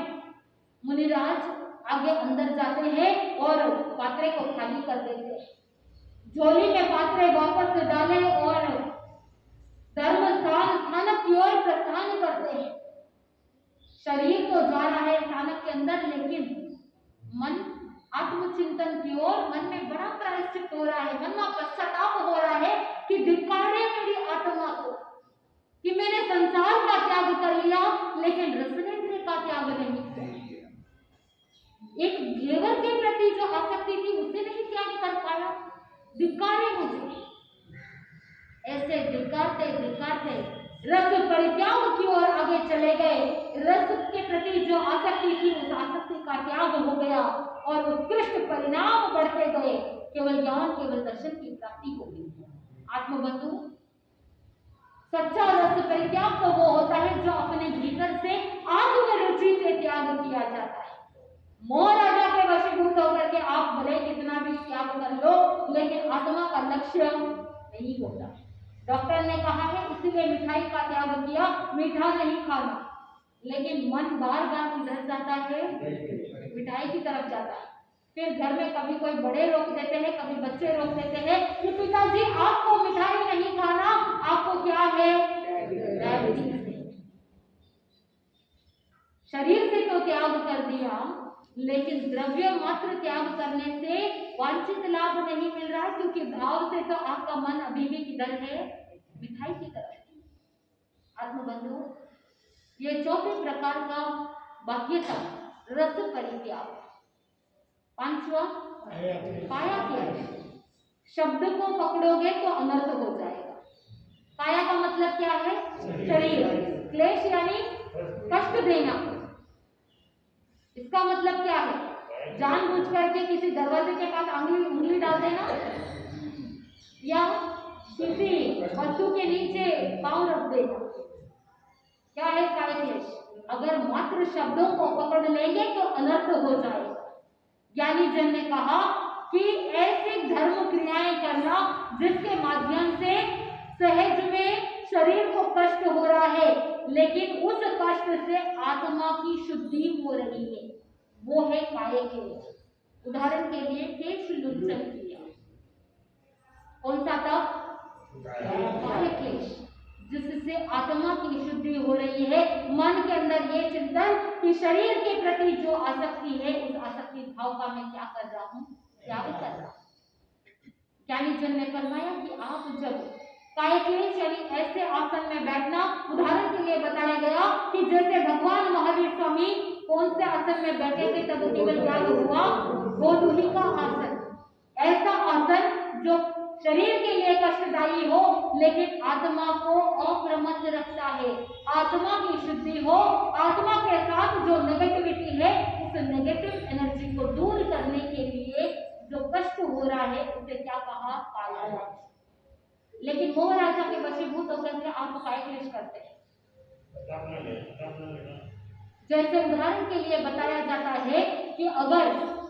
मुनिराज आगे अंदर जाते हैं और पात्रे को खाली कर देते हैं। झोली में पात्रे वापस डाले और धर्म स्थानक की ओर प्रस्थान करते हैं। शरीर तो जा रहा है स्थानक के अंदर, लेकिन मन आत्मचिंतन की ओर, मन में बड़ा प्रायश्चित हो रहा है, मन में पश्चाताप हो रहा है कि धिक्कारे मेरी आत्मा को कि मैंने संसार का त्याग कर लिया, लेकिन रसनेंद्रिय का त्याग नहीं किया। एक घेवर के प्रति जो आसक्ति थी, उसे नहीं त्याग कर पाया, धिक्कारे मुझे। ऐसे धिक्कारते धिक्कारते रस परित्याग की ओर आगे चले गए। रस के प्रति जो आसक्ति थी, उस आसक्ति का त्याग हो गया और उत्कृष्ट परिणाम बढ़ते गए, केवल ज्ञान केवल दर्शन की प्राप्ति हो गई। आत्मबंधु, सच्चा रस परित्याग तो वो होता है जो अपने भीतर से आत्मरुचि से त्याग किया जाता है। मोह राजा के वशीभूत होकर के आप भले कितना भी त्याग कर लो, लेकिन आत्मा का लक्ष्य नहीं होता। डॉक्टर ने कहा है इसलिए मिठाई का त्याग किया, मीठा नहीं खाना, लेकिन मन बार बार किधर जाता है? मिठाई की तरफ जाता है। फिर घर में कभी कोई बड़े रोक देते हैं, कभी बच्चे रोक देते हैं कि पिताजी आपको मिठाई नहीं खाना, आपको क्या है? डायबिटीज है। शरीर से तो त्याग कर दिया, लेकिन द्रव्य मात्र त्याग करने से वांछित लाभ नहीं मिल रहा, क्योंकि भाव से तो आपका मन अभी भी किधर है? मिठाई की तरफ। आत्मबंधु, ये चौथे प्रकार का बाह्यता रस परित्याग। पांचवा काया क्लेश। शब्द को पकड़ोगे तो अनर्थ हो जाएगा। काया का मतलब क्या है? शरीर। क्लेश यानी कष्ट देना। इसका मतलब क्या है? जानबूझ करके किसी दरवाजे के पास उंगली डाल देना, या किसी वस्तु के नीचे पांव रख देना, क्या है काय क्लेश? अगर मात्र शब्दों को पकड़ लेंगे तो अनर्थ हो जाएगा। ज्ञानी जन ने कहा कि ऐसी धर्म क्रियाएं करना जिसके माध्यम से सहज में शरीर को कष्ट हो रहा है, लेकिन उस कष्ट से आत्मा की शुद्धि हो रही है, वो है काय क्लेश। उदाहरण के लिए केश लुंचन किया, कौन सा था? काय क्लेश, जिससे आत्मा की शुद्धि हो रही है। मन के अंदर ये चिंतन कि शरीर के प्रति जो आसक्ति है, उस आसक्ति भाव का मैं क्या कर रहा हूँ? त्याग कर रहा हूँ। ज्ञानी जन ने फरमाया कि आप जब काय क्लेश यानी ऐसे आसन में बैठना, उदाहरण के लिए बताया गया कि जैसे भगवान महावीर स्वामी कौन से आसन में बैठे थे तब केवल त्याग हुआ? गोधूली का आसन। ऐसा आसन जो शरीर के लिए कष्टदायी हो, लेकिन आत्मा को अप्रमत्त रखता है, आत्मा की शुद्धि हो, आत्मा के साथ जो नेगेटिविटी है उस नेगेटिव एनर्जी को दूर करने के लिए जो कष्ट हो रहा है उसे क्या कहा? काया। लेकिन मोह राजा के वशीभूत होकर के आप काय क्लेश करते हैं। जैसे उदाहरण के लिए बताया जाता है कि अगर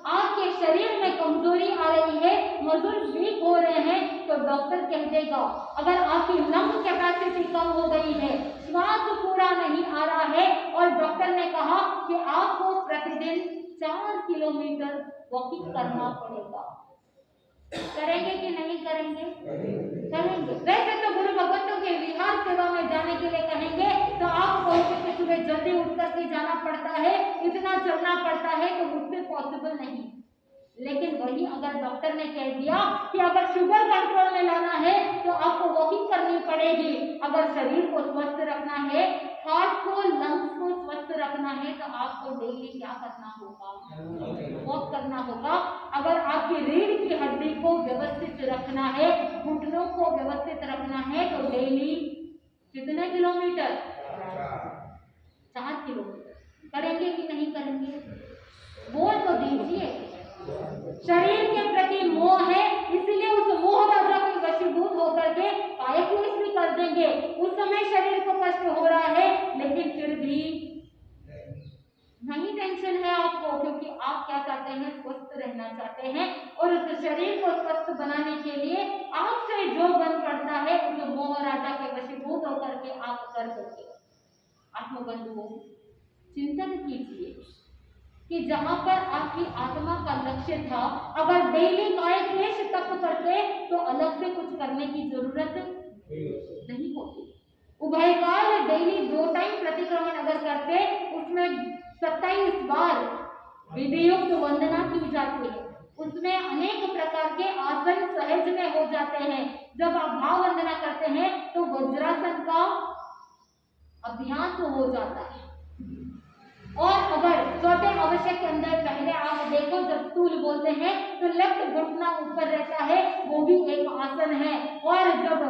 आपके शरीर में कमजोरी आ रही है, मसल्स वीक हो रहे हैं, तो डॉक्टर कह देगा अगर आपकी लंग कैपेसिटी कम हो गई है, श्वास पूरा नहीं आ रहा है, और डॉक्टर ने कहा कि आपको प्रतिदिन 4 किलोमीटर वॉकिंग करना पड़ेगा, करेंगे कि नहीं करेंगे? करेंगे। वैसे तो गुरु भगवंतों के विहार सेवा में जाने के लिए कहेंगे तो आप कहोगे कि सुबह जल्दी उठ करके जाना पड़ता है, इतना चलना पड़ता है, तो मुझसे पॉसिबल नहीं। लेकिन वही अगर डॉक्टर ने कह दिया कि अगर शुगर कंट्रोल में लाना है तो आपको वॉकिंग करनी पड़ेगी, अगर शरीर को स्वस्थ रखना है, हार्ट को, लंग्स को स्वस्थ रखना है, तो आपको डेली क्या करना होगा? वॉक करना होगा। अगर आपकी रीढ़ की हड्डी को व्यवस्थित रखना है, घुटनों को व्यवस्थित रखना है, तो डेली कितने किलोमीटर? 4 किलोमीटर। करेंगे कि नहीं करेंगे? बोल तो दीजिए। शरीर के प्रति मोह है, इसलिए उस मोह राजा के वशीभूत होकर के काय क्लेश भी कर देंगे। उस समय शरीर को कष्ट हो रहा है, लेकिन फिर भी नहीं टेंशन है आपको, क्योंकि आप क्या चाहते हैं? स्वस्थ रहना चाहते हैं, और उस शरीर को स्वस्थ बनाने के लिए आपसे जो बन पड़ता है उस मोह राजा के वशीभूत होकर के आप कर दोगे। आत्मबंधुओं, चिंतन कीजिए कि जहां पर आपकी आत्मा का लक्ष्य था, अगर डेली काय क्लेश तप करते तो अलग से कुछ करने की जरूरत नहीं होती। उभयकाल डेली 2 टाइम प्रतिक्रमण अगर करते, उसमें 27 बार विधियुक्त वंदना की जाती है, उसमें अनेक प्रकार के आसन सहज में हो जाते हैं। जब आप भाव वंदना करते हैं तो वज्रासन का अभ्यास हो जाता है। और अगर चौथे आवश्यक के अंदर पहले आप देखो, जब स्थूल बोलते हैं तो लेफ्ट घुटना ऊपर रहता है, वो भी एक आसन है। और जब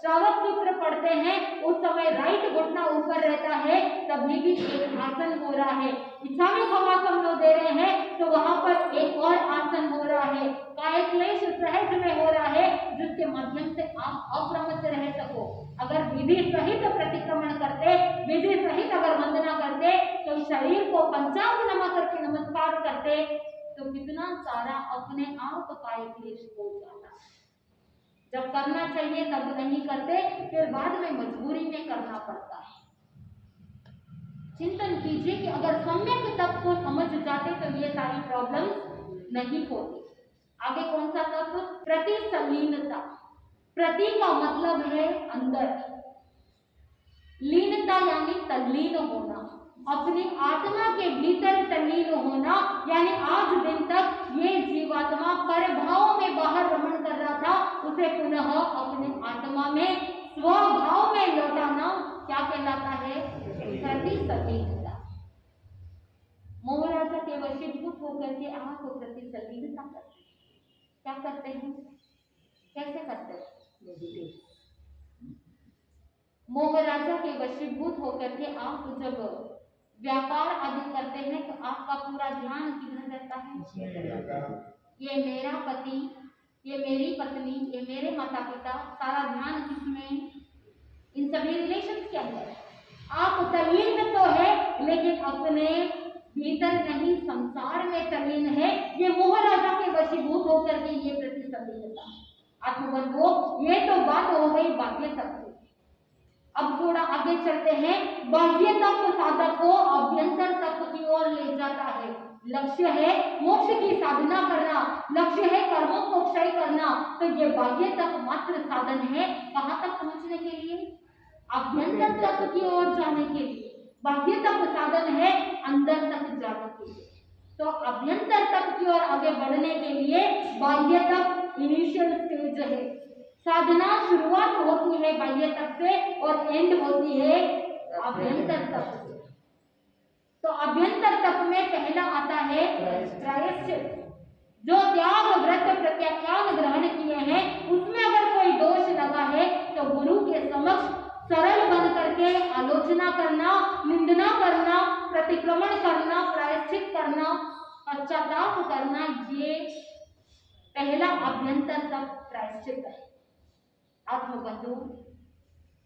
श्रावक सूत्र पढ़ते हैं उस समय राइट घुटना ऊपर रहता है, तभी भी एक आसन हो रहा है। इच्छा में खवास हम लोग दे रहे हैं तो वहां पर एक और आसन हो रहा है। कायक्लेश सहज में हो रहा है, जिसके माध्यम से आप अप्रमत्त रह सको। अगर विधि सहित प्रतिक्रमण करते, विधि सहित अगर वंदना करते, तो शरीर को पंचांग नमा करके नमस्कार करते, तो कितना सारा अपने आप कायक्लेश हो जाता। जब करना चाहिए तब नहीं करते, फिर बाद में मजबूरी में करना पड़ता है। चिंतन कीजिए कि अगर सम्यक तत्व को समझ जाते तो ये सारी प्रॉब्लम्स नहीं होती। आगे कौन सा तत्व? प्रतिसलीनता। प्रति का मतलब है अंदर, लीनता यानी तल्लीन होना, अपनी आत्मा के भीतर तल्लीन होना। यानी आज दिन तक ये जीवात्मा पर भाव में बाहर रमण कर रहा था, उसे पुनः अपने आत्मा में स्वभाव में लौटाना क्या कहलाता है? प्रतिसलीनता। मोहराजा के वशीभूत होकर के आप प्रतिसलीनता करते हैं। क्या करते हैं? कैसे करते हैं? मोहराजा के वशीभूत होकर के आप जब व्यापार आदि करते हैं तो आपका पूरा ध्यान किधर रहता है? ये मेरा पति, ये मेरी पत्नी, ये मेरे माता पिता, सारा ध्यान किसमें? इन सभी रिलेशंस के अंदर। आप तल्लीन तो है लेकिन अपने भीतर नहीं, संसार में तल्लीन है। ये मोहराजा के वशीभूत होकर के ये प्रतिसलीनता। आत्मबंधुओं, ये तो बात हो गई बाह्य तत्व। अब थोड़ा आगे चलते हैं। बाह्य तत्व साधक को अभ्यंतर तत्व की ओर ले जाता है। लक्ष्य है मोक्ष की साधना करना, लक्ष्य है कर्मों को क्षय करना, तो ये बाह्य तत्व मात्र साधन है। कहाँ तक पहुंचने के लिए? अभ्यंतर तत्व की ओर जाने के लिए। बाह्य तत्व साधन है अंदर तक जाने के लिए। तो अभ्यंतर तत्व की ओर आगे बढ़ने के लिए बाह्य तत्व इनिशियल स्टेज है। साधना शुरुआत होती है बाह्य तत्व से और एंड होती है अभ्यंतर तत्व से। तो अभ्यंतर तत्व में पहला आता है प्रायश्चित। जो त्याग व्रत प्रत्याख्यान ग्रहण किए हैं उसमें अगर कोई दोष लगा है तो गुरु के समक्ष सरल बन करके आलोचना करना, निंदना करना, प्रतिक्रमण करना, प्रायश्चित करना, पश्चाताप करना, ये पहला अभ्यंतर तत्व प्रायश्चित है। आत्मबंधु,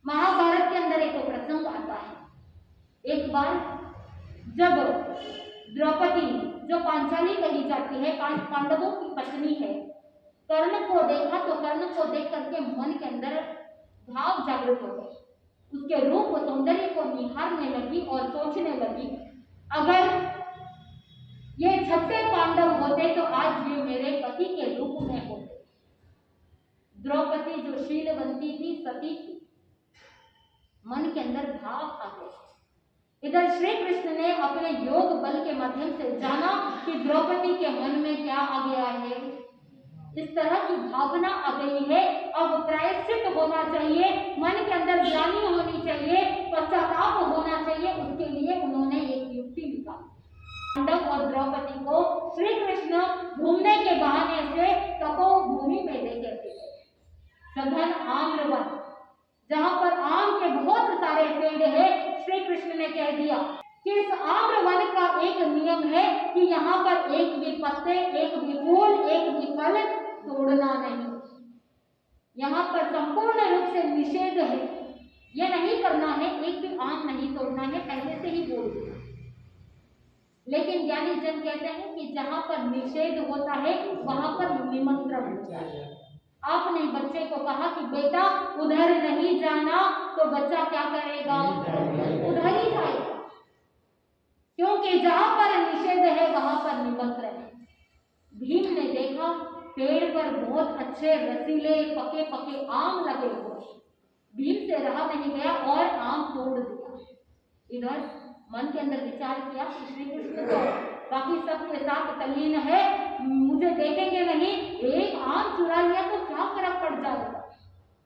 महाभारत के अंदर एक प्रसंग आता है। एक बार जब द्रौपदी, जो पांचाली कही जाती है, पांडवों की पत्नी है, कर्ण को देखा तो कर्ण को देख करके मन के अंदर भाव जागृत हो गए। उसके रूप सौंदर्य को निहारने लगी और सोचने लगी, अगर ये 36 पांडव होते तो आज ये मेरे पति के रूप में होते। द्रौपदी जो शीलवंती थी, सती थी, मन के अंदर भाव आ गए। इधर श्री कृष्ण ने अपने योग बल के माध्यम से जाना कि द्रौपदी के मन में क्या आ गया है, इस तरह की भावना आ गई है। अब प्रायश्चित होना चाहिए, मन के अंदर ग्लानि होनी चाहिए, पश्चाताप होना चाहिए। उसके लिए उन्होंने एक युक्ति निकाली। पांडव और द्रौपदी को श्री कृष्ण घूमने के बहाने से तपोभूमि में लेकर के गए। सघन आम्रवन, जहां पर आम के बहुत सारे पेड़ है, श्री कृष्ण ने कह दिया कि इस आम्रवन का एक नियम है कि यहाँ पर एक भी पत्ते, एक भी फूल, एक भी फल तोड़ना नहीं। यहाँ पर संपूर्ण रूप से निषेध है, ये नहीं करना है, एक भी आम नहीं तोड़ना है, पहले से ही बोल दिया। लेकिन ज्ञानी जन कहते हैं कि जहाँ पर निषेध होता है वहां पर निमंत्रण होता है। आपने बच्चे को कहा कि बेटा उधर नहीं जाना, तो बच्चा क्या करेगा? उधर ही जाएगा, क्योंकि जहां पर निषेध है वहां पर निमंत्रण है। भीम ने देखा पेड़ पर बहुत अच्छे रसीले पके पके आम लगे हुए। भीम से रहा नहीं गया और आम तोड़ दिया। इधर मन के अंदर विचार किया कि श्री कृष्ण तो बाकी सबके साथ तल्लीन है, मुझे देखेंगे नहीं, एक आम चुरा लिया तो क्या फर्क पड़ जाएगा।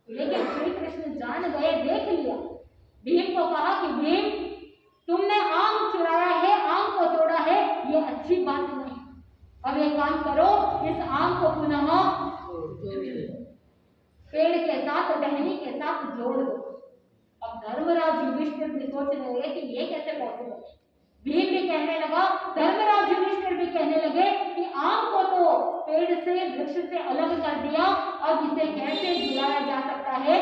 लेकिन श्री कृष्ण जान गए, देख लिया। भीम को कहा कि भीम, तुमने आम चुराया है, आम को तोड़ा है, ये अच्छी बात नहीं। अब एक काम करो, इस आम को पुनः पेड़ के साथ, टहनी के साथ जोड़ दो। अब घर धर्मराज युधिष्ठिर भी सोचने लगे कि ये कैसे पॉसिबल है। भीम भी कहने लगा, धर्मराज युधिष्ठिर भी कहने लगे कि आम को तो पेड़ से वृक्ष से अलग कर दिया, अब इसे कैसे जुड़ाया जा सकता है।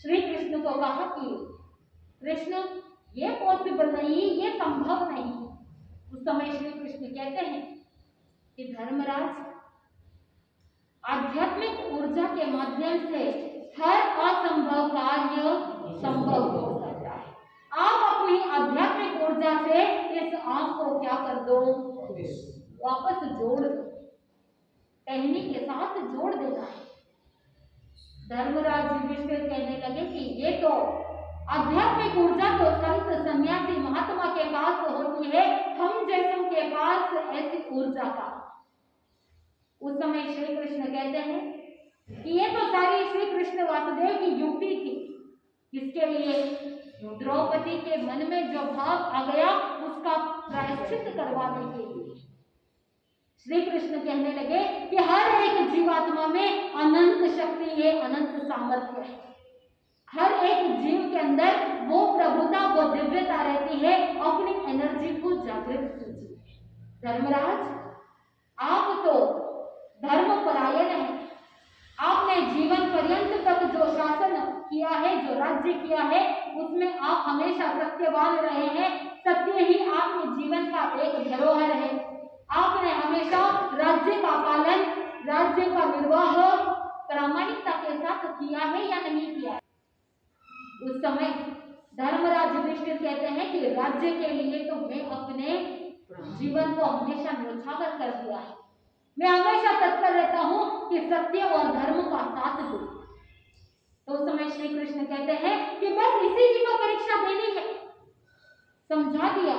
श्री कृष्ण को कहा कि कृष्ण ये पॉसिबल नहीं, ये संभव नहीं। उस समय श्री कृष्ण कहते हैं कि धर्मराज, आध्यात्मिक ऊर्जा के माध्यम से हर असंभव कार्य संभव हो सकता है। आप अपनी आध्यात्मिक ऊर्जा से इस आंख को क्या कर दो, वापस जोड़ दो, टहनी के साथ जोड़ देना है। धर्मराज युधिष्ठिर कहने लगे कि ये तो आध्यात्मिक ऊर्जा तो संत सन्यासी महात्मा के पास होती है, हम जैसों के पास ऐसी ऊर्जा का। उस समय श्री कृष्ण कहते हैं कि ये तो सारी श्री कृष्ण वासुदेव की युक्ति थी, इसके लिए द्रौपदी के मन में जो भाव आ गया उसका प्रायश्चित करवाने के लिए श्री कृष्ण कहने लगे कि हर एक जीवात्मा में अनंत शक्ति है, अनंत सामर्थ्य है। हर एक जीव के अंदर वो प्रभुता, वो दिव्यता रहती है। अपनी एनर्जी को जागृत कीजिए। धर्मराज, आप तो धर्म परायण है, आपने जीवन पर्यंत तक जो शासन किया है, जो राज्य किया है, उसमें आप हमेशा सत्यवान रहे हैं। सत्य ही आपके जीवन का एक धरोहर है। आपने हमेशा राज्य का पालन, राज्य का निर्वाह प्रामाणिकता के साथ किया है या नहीं किया है। उस समय धर्मराज युधिष्ठिर कहते हैं कि राज्य के लिए तो मैं अपने जीवन को हमेशा न्यौछावर कर दिया है। मैं हमेशा तत्पर रहता हूं कि सत्य और धर्म का साथ दूं। तो उस समय श्री कृष्ण कहते हैं कि बस इसी की तो परीक्षा देनी है, समझा दिया।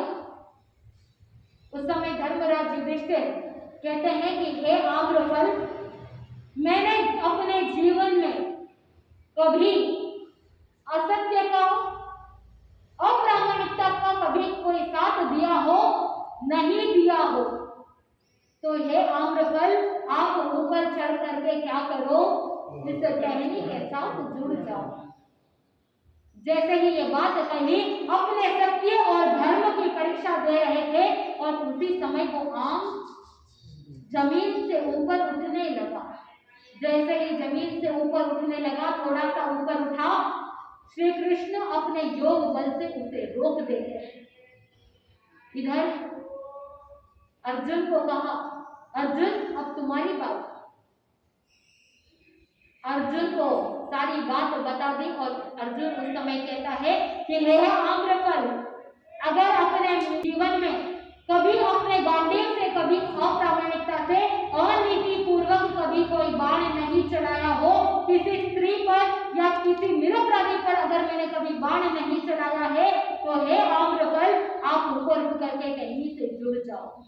उस समय धर्मराज युधिष्ठिर कहते हैं कि हे आम्रफल, मैंने अपने जीवन में कभी असत्य का, अप्रामाणिकता का कभी कोई साथ दिया हो, नहीं दिया हो, तो हे आम्रफल, आप ऊपर चढ़ करके क्या करो, इस टहनी के साथ जुड़ जाओ। जैसे ही ये बात कही, अपने सत्य और धर्म की परीक्षा दे रहे थे और उसी समय वो आम जमीन से ऊपर उठने लगा। जैसे ही जमीन से ऊपर उठने लगा, थोड़ा सा ऊपर उठा, श्री कृष्ण अपने योग बल से उसे रोक देते। इधर अर्जुन को कहा, अर्जुन अब तुम्हारी बात। अर्जुन को सारी बात बता दी और अर्जुन उस समय कहता है कि हे आम्रफल, अगर अपने जीवन में कभी अपने गांडीव से, कभी अप्रामाणिकता से, अनीति पूर्वक कभी कोई बाण नहीं चलाया हो, किसी स्त्री पर या किसी निरपराधी पर अगर मैंने कभी बाण नहीं चलाया है, तो हे आम्रफल, आप ऊपर उठ करके कहीं से जुड़ जाओ।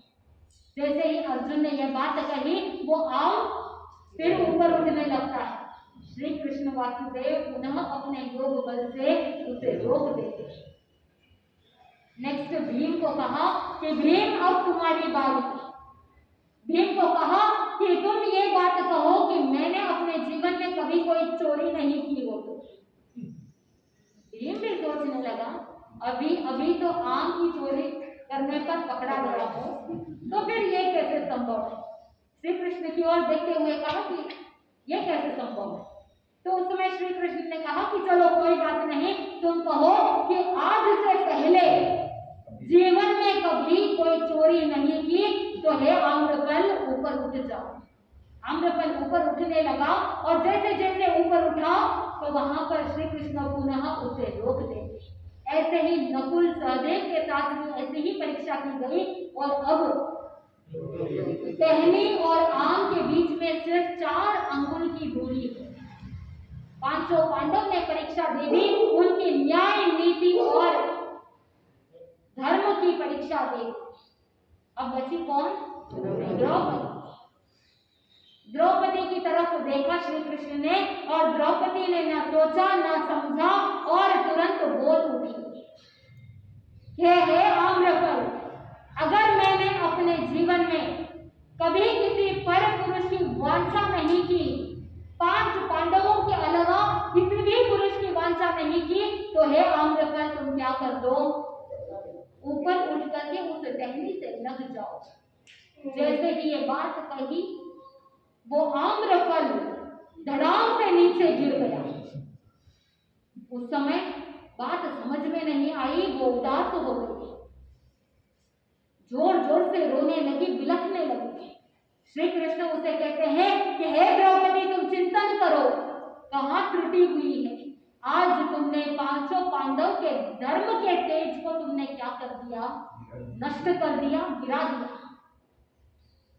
जैसे ही अर्जुन ने यह बात कही, वो आम फिर ऊपर उठने लगता है। श्री कृष्ण वासुदेव पुनः अपने योग बल से उसे रोक देते। नेक्स्ट भीम को कहा कि भीम अब तुम्हारी बारी। भीम को कहा कि तुम ये बात कहो कि मैंने अपने जीवन में कभी कोई चोरी नहीं की हो। तो भीम भी सोचने लगा, अभी अभी तो आम की चोरी करने पर पकड़ा गया हो, तो फिर ये कैसे संभव है। श्री कृष्ण की ओर देखते हुए कहा कि ये कैसे संभव है। तो उस समय श्री कृष्ण ने कहा कि चलो कोई बात नहीं, तुम कहो कि आज से पहले जीवन में कभी कोई चोरी नहीं की, तो हे आम्रफल ऊपर उठ जाओ। आम्रफल ऊपर उठने लगा और जैसे जैसे ऊपर उठा तो वहां पर श्री कृष्ण पुनः उसे रोक देते। ऐसे ही नकुल सहदेव के साथ भी ऐसे ही परीक्षा की गई और अब टहनी और आम के बीच में सिर्फ 4 अंगुल की दूरी है। 500 पांडव ने परीक्षा दे दी, उनकी न्याय, नीति और धर्म की परीक्षा दे। अब बची कौन? द्रौपदी। द्रौपदी की तरफ देखा श्री कृष्ण ने और द्रौपदी ने ना सोचा ना समझा और तुरंत बोल उठी, हे आम्रफल, अगर मैंने अपने जीवन में कभी किसी पर पुरुष की वांछा नहीं की, 5 पांडवों के अलावा किसी भी पुरुष की वांछा नहीं की तो हे आम्रफल तुम क्या कर दो, ऊपर उठ करके उस टहनी से लग जाओ। जैसे ही ये बात कही वो आम्रफल धड़ाम से नीचे गिर गया। उस समय बात समझ में नहीं आई, वो उदास हो गई, जोर जोर से रोने लगी, बिलखने लगी। श्री कृष्ण उसे कहते हैं कि हे द्रौपदी तुम चिंतन करो, कहाँ त्रुटि हुई है। आज तुमने पांचों पांडव के धर्म के तेज को तुमने क्या कर दिया, नष्ट कर दिया, गिरा दिया।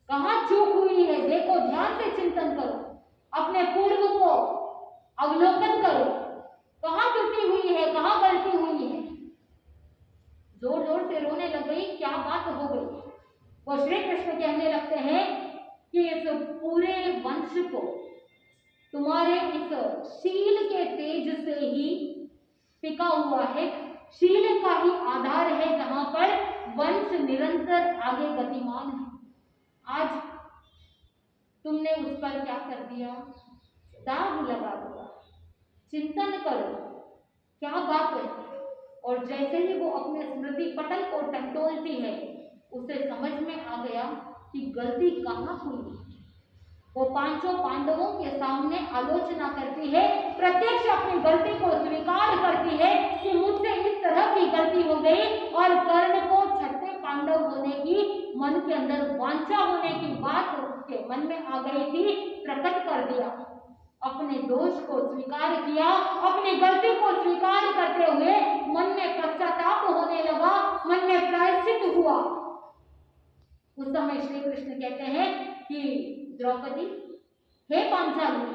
कहाँ चूक हुई है देखो, ध्यान से चिंतन करो, अपने पूर्व को अवलोकन करो, कहाँ त्रुटि हुई है, कहाँ गलती हुई है। जोर जोर से रोने लग गई, क्या बात हो गई। वो श्री कृष्ण कहने लगते हैं कि इस पूरे वंश को तुम्हारे इस शील के तेज से ही टिका हुआ है। शील का ही आधार है जहां पर वंश निरंतर आगे गतिमान है। आज तुमने उस पर क्या कर दिया, दाग लगा दिया। चिंतन करो क्या बात है। और जैसे ही वो अपने स्मृति पटल को टटोलती है उसे समझ में आ गया कि गलती कहाँ हुई। वो पांचों पांडवों के सामने आलोचना करती है, प्रत्यक्ष अपनी गलती को स्वीकार करती है कि मुझसे इस तरह की गलती हो गई। और कर्ण को छठे पांडव होने की मन के अंदर वांछा होने की बात उसके मन में आ गई थी, प्रकट कर दिया, अपने दोष को स्वीकार किया, अपनी गलती को स्वीकार करते हुए मन में पश्चाताप होने लगा, मन में प्रायश्चित हुआ। उस समय श्री कृष्ण कहते हैं कि द्रौपदी, हे पांचाली,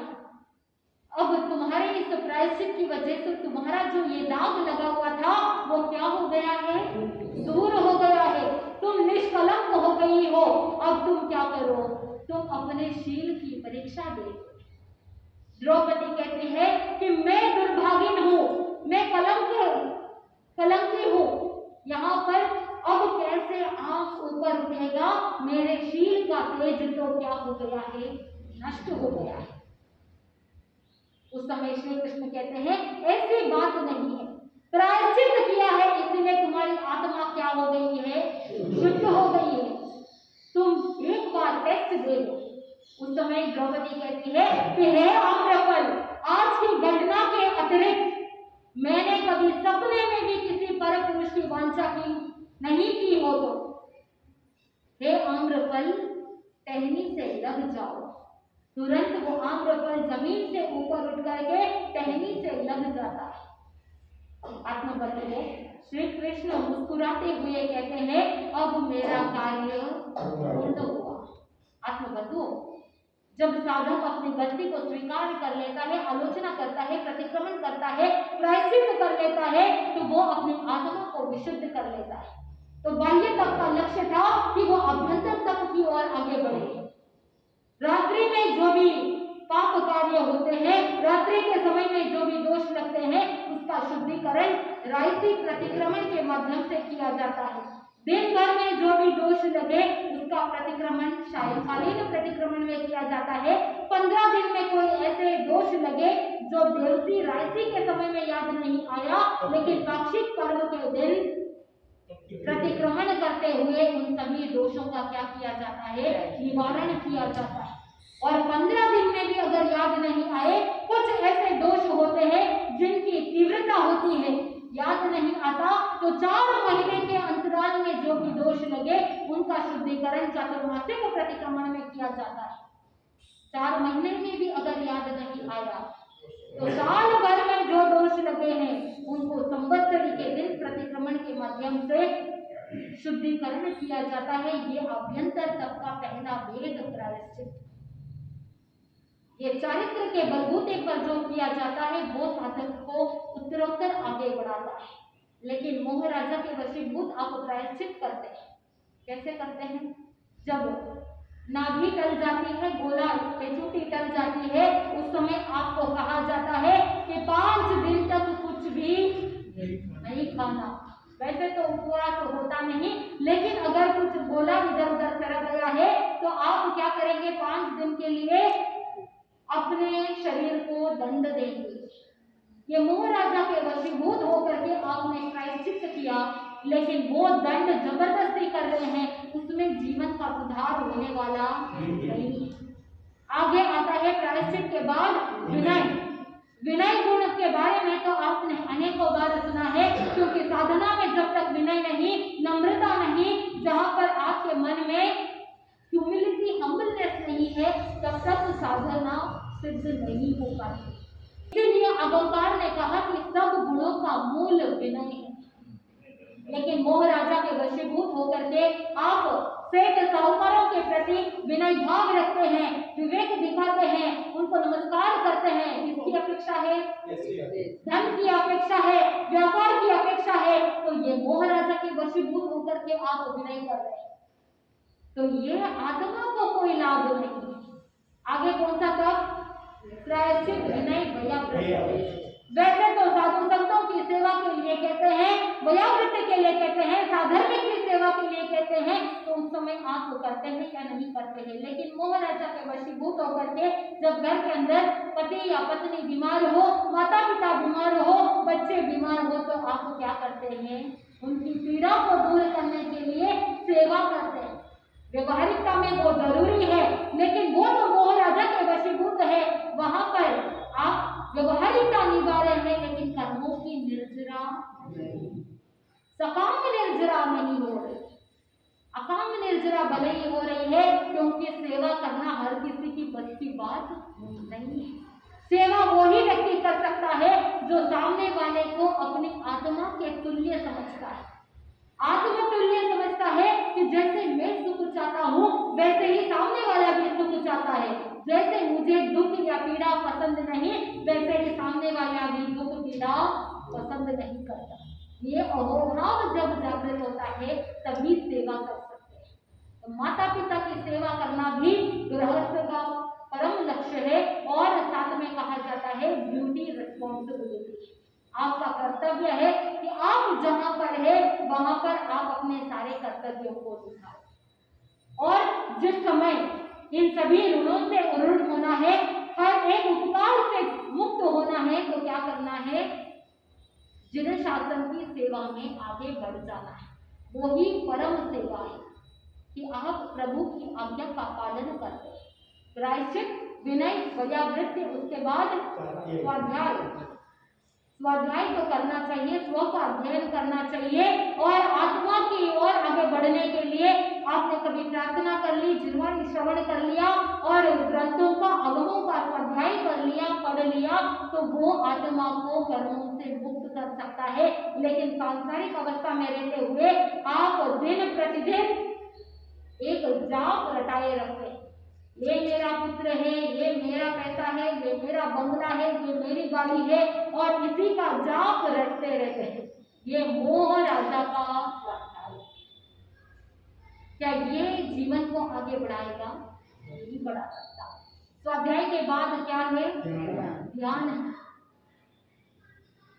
अब तुम्हारे इस प्रायश्चित की वजह से तुम्हारा जो ये दाग लगा हुआ था वो क्या हो गया है, दूर हो गया है। तुम निष्कलंक हो गई हो। अब तुम क्या करो, तुम अपने शील की परीक्षा दे। द्रौपदी कहती है कि मैं दुर्भागिन हूं, मैं कलंकी हूं। यहाँ पर अब कैसे आंख ऊपर उठेगा, मेरे शील का तेज तो क्या हो गया है, नष्ट हो गया है। उस समय श्री कृष्ण कहते हैं ऐसी बात नहीं है, प्रायश्चित किया है इसलिए तुम्हारी आत्मा क्या हो गई है, शुद्ध हो गई है। तुम एक बार टेस्ट दे दो। उस समय द्रौपदी कहती है कि हे आम्रफल, आज की घटना के अतिरिक्त मैंने कभी सपने में भी किसी पर पुरुष की वांछा की नहीं की हो। तो हे आम्रफल, टहनी से लग जाओ। तुरंत वो आम्रफल जमीन से ऊपर उठ करके टहनी से लग जाता है। आत्मबंधु श्री कृष्ण मुस्कुराते हुए कहते हैं अब मेरा कार्य पूर्ण हुआ। आत्मबंधु, जब साधक अपनी गलती को स्वीकार कर लेता है, आलोचना करता है, प्रतिक्रमण करता है, प्रायश्चित कर लेता है, तो वो अपनी आत्मा को विशुद्ध कर लेता है। तो बाह्य तक का लक्ष्य था कि वो अभ्यंतर तक की ओर आगे बढ़े। रात्रि में जो भी पाप कार्य होते हैं, रात्रि के समय में जो भी दोष लगते हैं, उसका शुद्धिकरण रायसिक प्रतिक्रमण के माध्यम से किया जाता है। दिन भर में जो भी दोष लगे उसका प्रतिक्रमण सायंकालीन प्रतिक्रमण में किया जाता है। 15 दिन में कोई ऐसे दोष लगे जो देवसी रायसी के समय में याद नहीं आया, लेकिन पाक्षिक पर्व के दिन प्रतिक्रमण करते हुए उन सभी दोषों का क्या किया जाता है, निवारण किया जाता है। और 15 दिन में भी अगर याद नहीं आए, कुछ ऐसे दोष होते हैं जिनकी तीव्रता होती है, याद नहीं आता, तो 4 महीने के अंतराल में जो भी दोष लगे उनका शुद्धिकरण चातुर्मासिक प्रतिक्रमण में किया जाता है। 4 महीने में भी अगर याद नहीं आया तो साल भर में जो दोष लगे हैं उनको संवत्सरी के दिन प्रतिक्रमण के माध्यम से शुद्धिकरण किया जाता है। ये अभ्यंतर तक का पहला भेद प्रायश्चित। ये चारित्र के बलबूते पर जो किया जाता है वो साधक को उत्तरोत्तर आगे बढ़ाता है। लेकिन मोह राजा के वशीभूत आप प्रायश्चित करते हैं। कैसे करते हैं? जब नाभि टल जाती है, गोला पेचूटी टल जाती है, उस समय आपको कहा जाता है कि 5 दिन तक कुछ भी नहीं खाना। वैसे तो उपवास होता नहीं, लेकिन अगर कुछ गोला इधर उधर सरक गया है तो आप क्या करेंगे, 5 दिन के लिए अपने शरीर को दंड देंगे ये मोह राजा के वशीभूत होकर के आपने प्रायश्चित किया, लेकिन वो दंड जबरदस्ती कर रहे हैं, उसमें जीवन का सुधार होने वाला नहीं। आगे आता है प्रायश्चित के बाद विनय। विनय गुण के बारे में तो आपने अनेकों बार सुना है, क्योंकि साधना में जब तक विनय नहीं, नम्रता नहीं, जहां पर आपके मन में ह्यूमिलिटी, हम्बलनेस नहीं है, तब तक साधना सिद्ध नहीं हो पाती। इसीलिए अगमकार ने कहा कि सब गुणों का मूल विनय है। लेकिन मोह राजा के वशीभूत होकर के आप सेठ साहूकारों के प्रति विनय भाव रखते हैं, विवेक दिखाते हैं, उनको नमस्कार करते हैं। किसकी अपेक्षा है? धन की अपेक्षा है, व्यापार की अपेक्षा है। तो ये मोह राजा के वशीभूत होकर के आप विनय कर रहे हैं, तो ये आत्मा को कोई लाभ नहीं। आगे कौन सा तब? प्रायश्चित, विनय, वयावृत्ति। वैसे तो साधु संतों की सेवा के लिए कहते हैं, वयावृत्ति के लिए कहते हैं, साधर्मिक की सेवा के लिए कहते हैं, तो उस समय आप करते हैं या नहीं करते हैं। लेकिन मोह राजा के वशीभूत होकर के जब घर के अंदर पति या पत्नी बीमार हो, माता पिता बीमार हो, बच्चे बीमार हो, तो आप क्या करते हैं? उनकी पीड़ा को दूर करने के लिए सेवा करते हैं। व्यवहारिकता में वो जरूरी है, लेकिन वो तो मोह राजा के वशीभूत है, वहां पर आप व्यवहारिकता निभा रहे हैं, लेकिन कर्मों की निर्जरा नहीं, सकाम निर्जरा नहीं हो रही। अकाम निर्जरा भले ही हो रही है, क्योंकि सेवा करना हर किसी की बस की बात नहीं है। सेवा वो ही व्यक्ति कर सकता है जो सामने वाले को अपनी आत्मा के तुल्य समझता है। आत्मतुल्य समझता है कि जैसे मैं सुख चाहता हूँ, वैसे ही सामने वाला भी सुख चाहता है। जैसे मुझे दुख या पीड़ा पसंद नहीं, वैसे ही सामने वाला भी दुख पीड़ा पसंद नहीं करता। ये अहोभाव जब जागृत होता है, तभी सेवा कर सकते हैं। तो माता पिता की सेवा करना भी गृहस्थ का परम लक्ष्य है, और साथ में कहा जाता है ड्यूटी, रिस्पॉन्सिबिलिटी। आपका कर्तव्य है कि आप जहां पर है, वहां पर आप अपने सारे कर्तव्यों को निभाएं। और जिस समय इन सभी ऋणों से उन्मुक्त होना है, हर एक उपकार से मुक्त होना है, तो क्या करना है? जिन शासन की सेवा में आगे बढ़ जाना है। वो ही परम सेवा है कि आप प्रभु की आज्ञा का पालन करते हैं। प्रायश्चित, विनय, वयावृत्ति, उसके बाद स्वाध्याय। स्वाध्याय तो करना चाहिए, स्व का अध्ययन करना चाहिए, और आत्मा की ओर आगे बढ़ने के लिए आपने कभी प्रार्थना कर ली, जीवन श्रवण कर लिया, और ग्रंथों का, अगमों का स्वाध्याय कर लिया, पढ़ लिया, तो वो आत्मा को कर्मों से मुक्त कर सकता है। लेकिन सांसारिक अवस्था में रहते हुए आप दिन प्रतिदिन एक जाप रटाए रखते हैं, ये मेरा पुत्र है, ये मेरा पैसा है, ये मेरा बंगला है, ये मेरी गाड़ी है, और इसी का जाप रटते रहते हैं। ये मोह राजा का स्वाध्याय। क्या ये जीवन को आगे बढ़ाएगा? नहीं बढ़ा सकता। स्वाध्याय के बाद क्या है? ध्यान।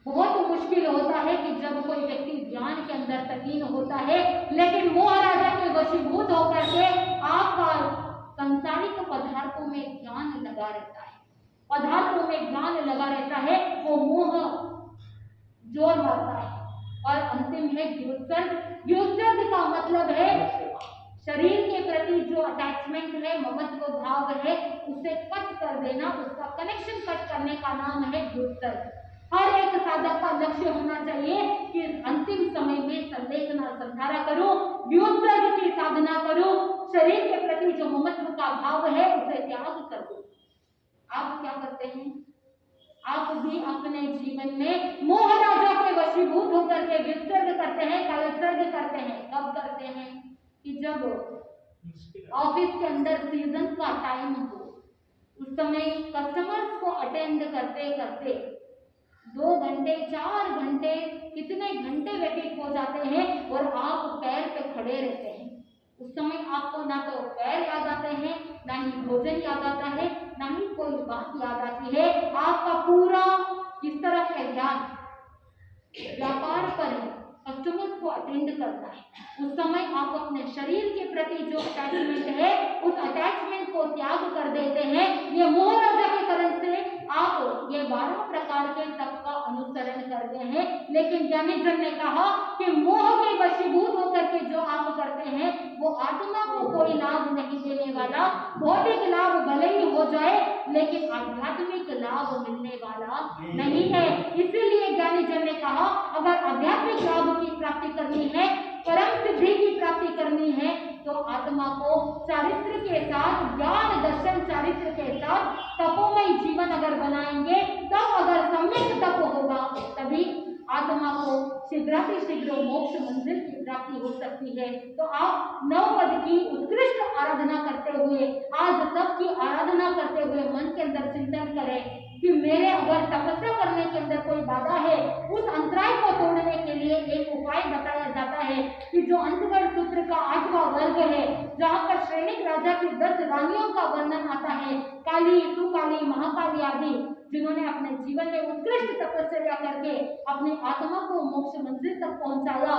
बहुत मुश्किल होता है कि जब कोई व्यक्ति ध्यान के अंदर तल्लीन होता है, लेकिन मोह राजा के वशीभूत होकर के आपका सांसारिक पदार्थों में ध्यान लगा रहता है, पदार्थों में ध्यान लगा रहता है, वो मोह जोर मारता है। और अंतिम है व्युत्सर्ग। व्युत्सर्ग का मतलब है शरीर के प्रति जो अटैचमेंट है, ममत्व भाव है, उसे कट कर देना, उसका कनेक्शन कट करने का नाम है व्युत्सर्ग। हर एक साधक का लक्ष्य होना चाहिए कि अंतिम समय में संलेखना संधारा करूं, व्युत्सर्ग की साधना करूं, शरीर के प्रति जो ममत्व का भाव है उसे त्याग कर दूं। आप क्या करते हैं? आप भी अपने जीवन में मोह राजा के वशीभूत होकर के व्युत्सर्ग करते हैं, कायोत्सर्ग करते हैं। कब करते हैं? कि जब ऑफिस के अंदर सीजन का टाइम हो, उस समय कस्टमर्स को अटेंड करते करते 2 घंटे 4 घंटे कितने घंटे व्यतीत हो जाते हैं, और आप पैर पे खड़े रहते हैं। उस समय आपको ना तो पैर याद आते हैं, ना ही भोजन याद आता है, ना ही कोई बात याद आती है। आपका पूरा किस तरफ है? ध्यान व्यापार पर है, कस्टमर्स को अटेंड करना है। उस समय आप अपने शरीर के प्रति जो अटैचमेंट है उस अटैचमेंट को त्याग कर देते हैं। ये मोह राजा के करण से आप ये 12 प्रकार के तप का अनुसरण करते हैं। लेकिन ज्ञानी जन ने कहा कि मोह के वशीभूत होकर के जो आप करते हैं वो आत्मा को कोई लाभ नहीं देने वाला। भौतिक लाभ भले ही हो जाए लेकिन आध्यात्मिक लाभ मिलने वाला नहीं है। इसीलिए ज्ञानी जन ने कहा अगर आध्यात्मिक लाभ की प्राप्ति करनी है, परम सिद्धि की प्राप्ति करनी है तो आत्मा को चारित्र के साथ, ज्ञान दर्शन चारित्र के साथ तपोमय जीवन अगर बनाएंगे, तब अगर सम्यक तप होगा तभी आत्मा को शीघ्र मोक्ष मंजिल की प्राप्ति हो सकती है। तो आप नवपद की उत्कृष्ट आराधना करते हुए, आज तप की आराधना करते हुए मन के अंदर चिंतन करें कि मेरे अगर तपस्या करने के अंदर कोई बाधा है, उस अंतराय को तोड़ने के लिए एक उपाय बताया जाता है कि जो अंतगढ़ सूत्र का 8वां वर्ग है, जहाँ पर श्रेणिक राजा की 10 रानियों का वर्णन आता है, काली, सुकाली, महाकाली आदि, जिन्होंने अपने जीवन में उत्कृष्ट तपस्या करके अपनी आत्मा को मोक्ष मंजिल तक पहुंचाया।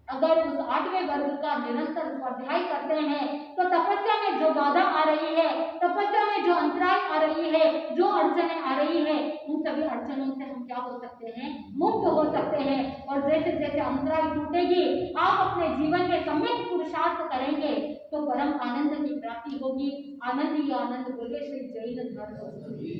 अगर उस 8वें वर्ग का निरंतर स्वाध्याय करते हैं तो तपस्या में जो बाधा आ रही है, तपस्या में जो अंतराय आ रही है, जो अड़चने आ रही है, उन सभी अड़चनों से हम क्या हो सकते हैं, मुक्त हो सकते हैं। और जैसे जैसे अंतराय टूटेगी, आप अपने जीवन में सम्यक पुरुषार्थ करेंगे तो परम आनंद की प्राप्ति होगी। आनंद ही आनंद बोले श्री जैन धर्म।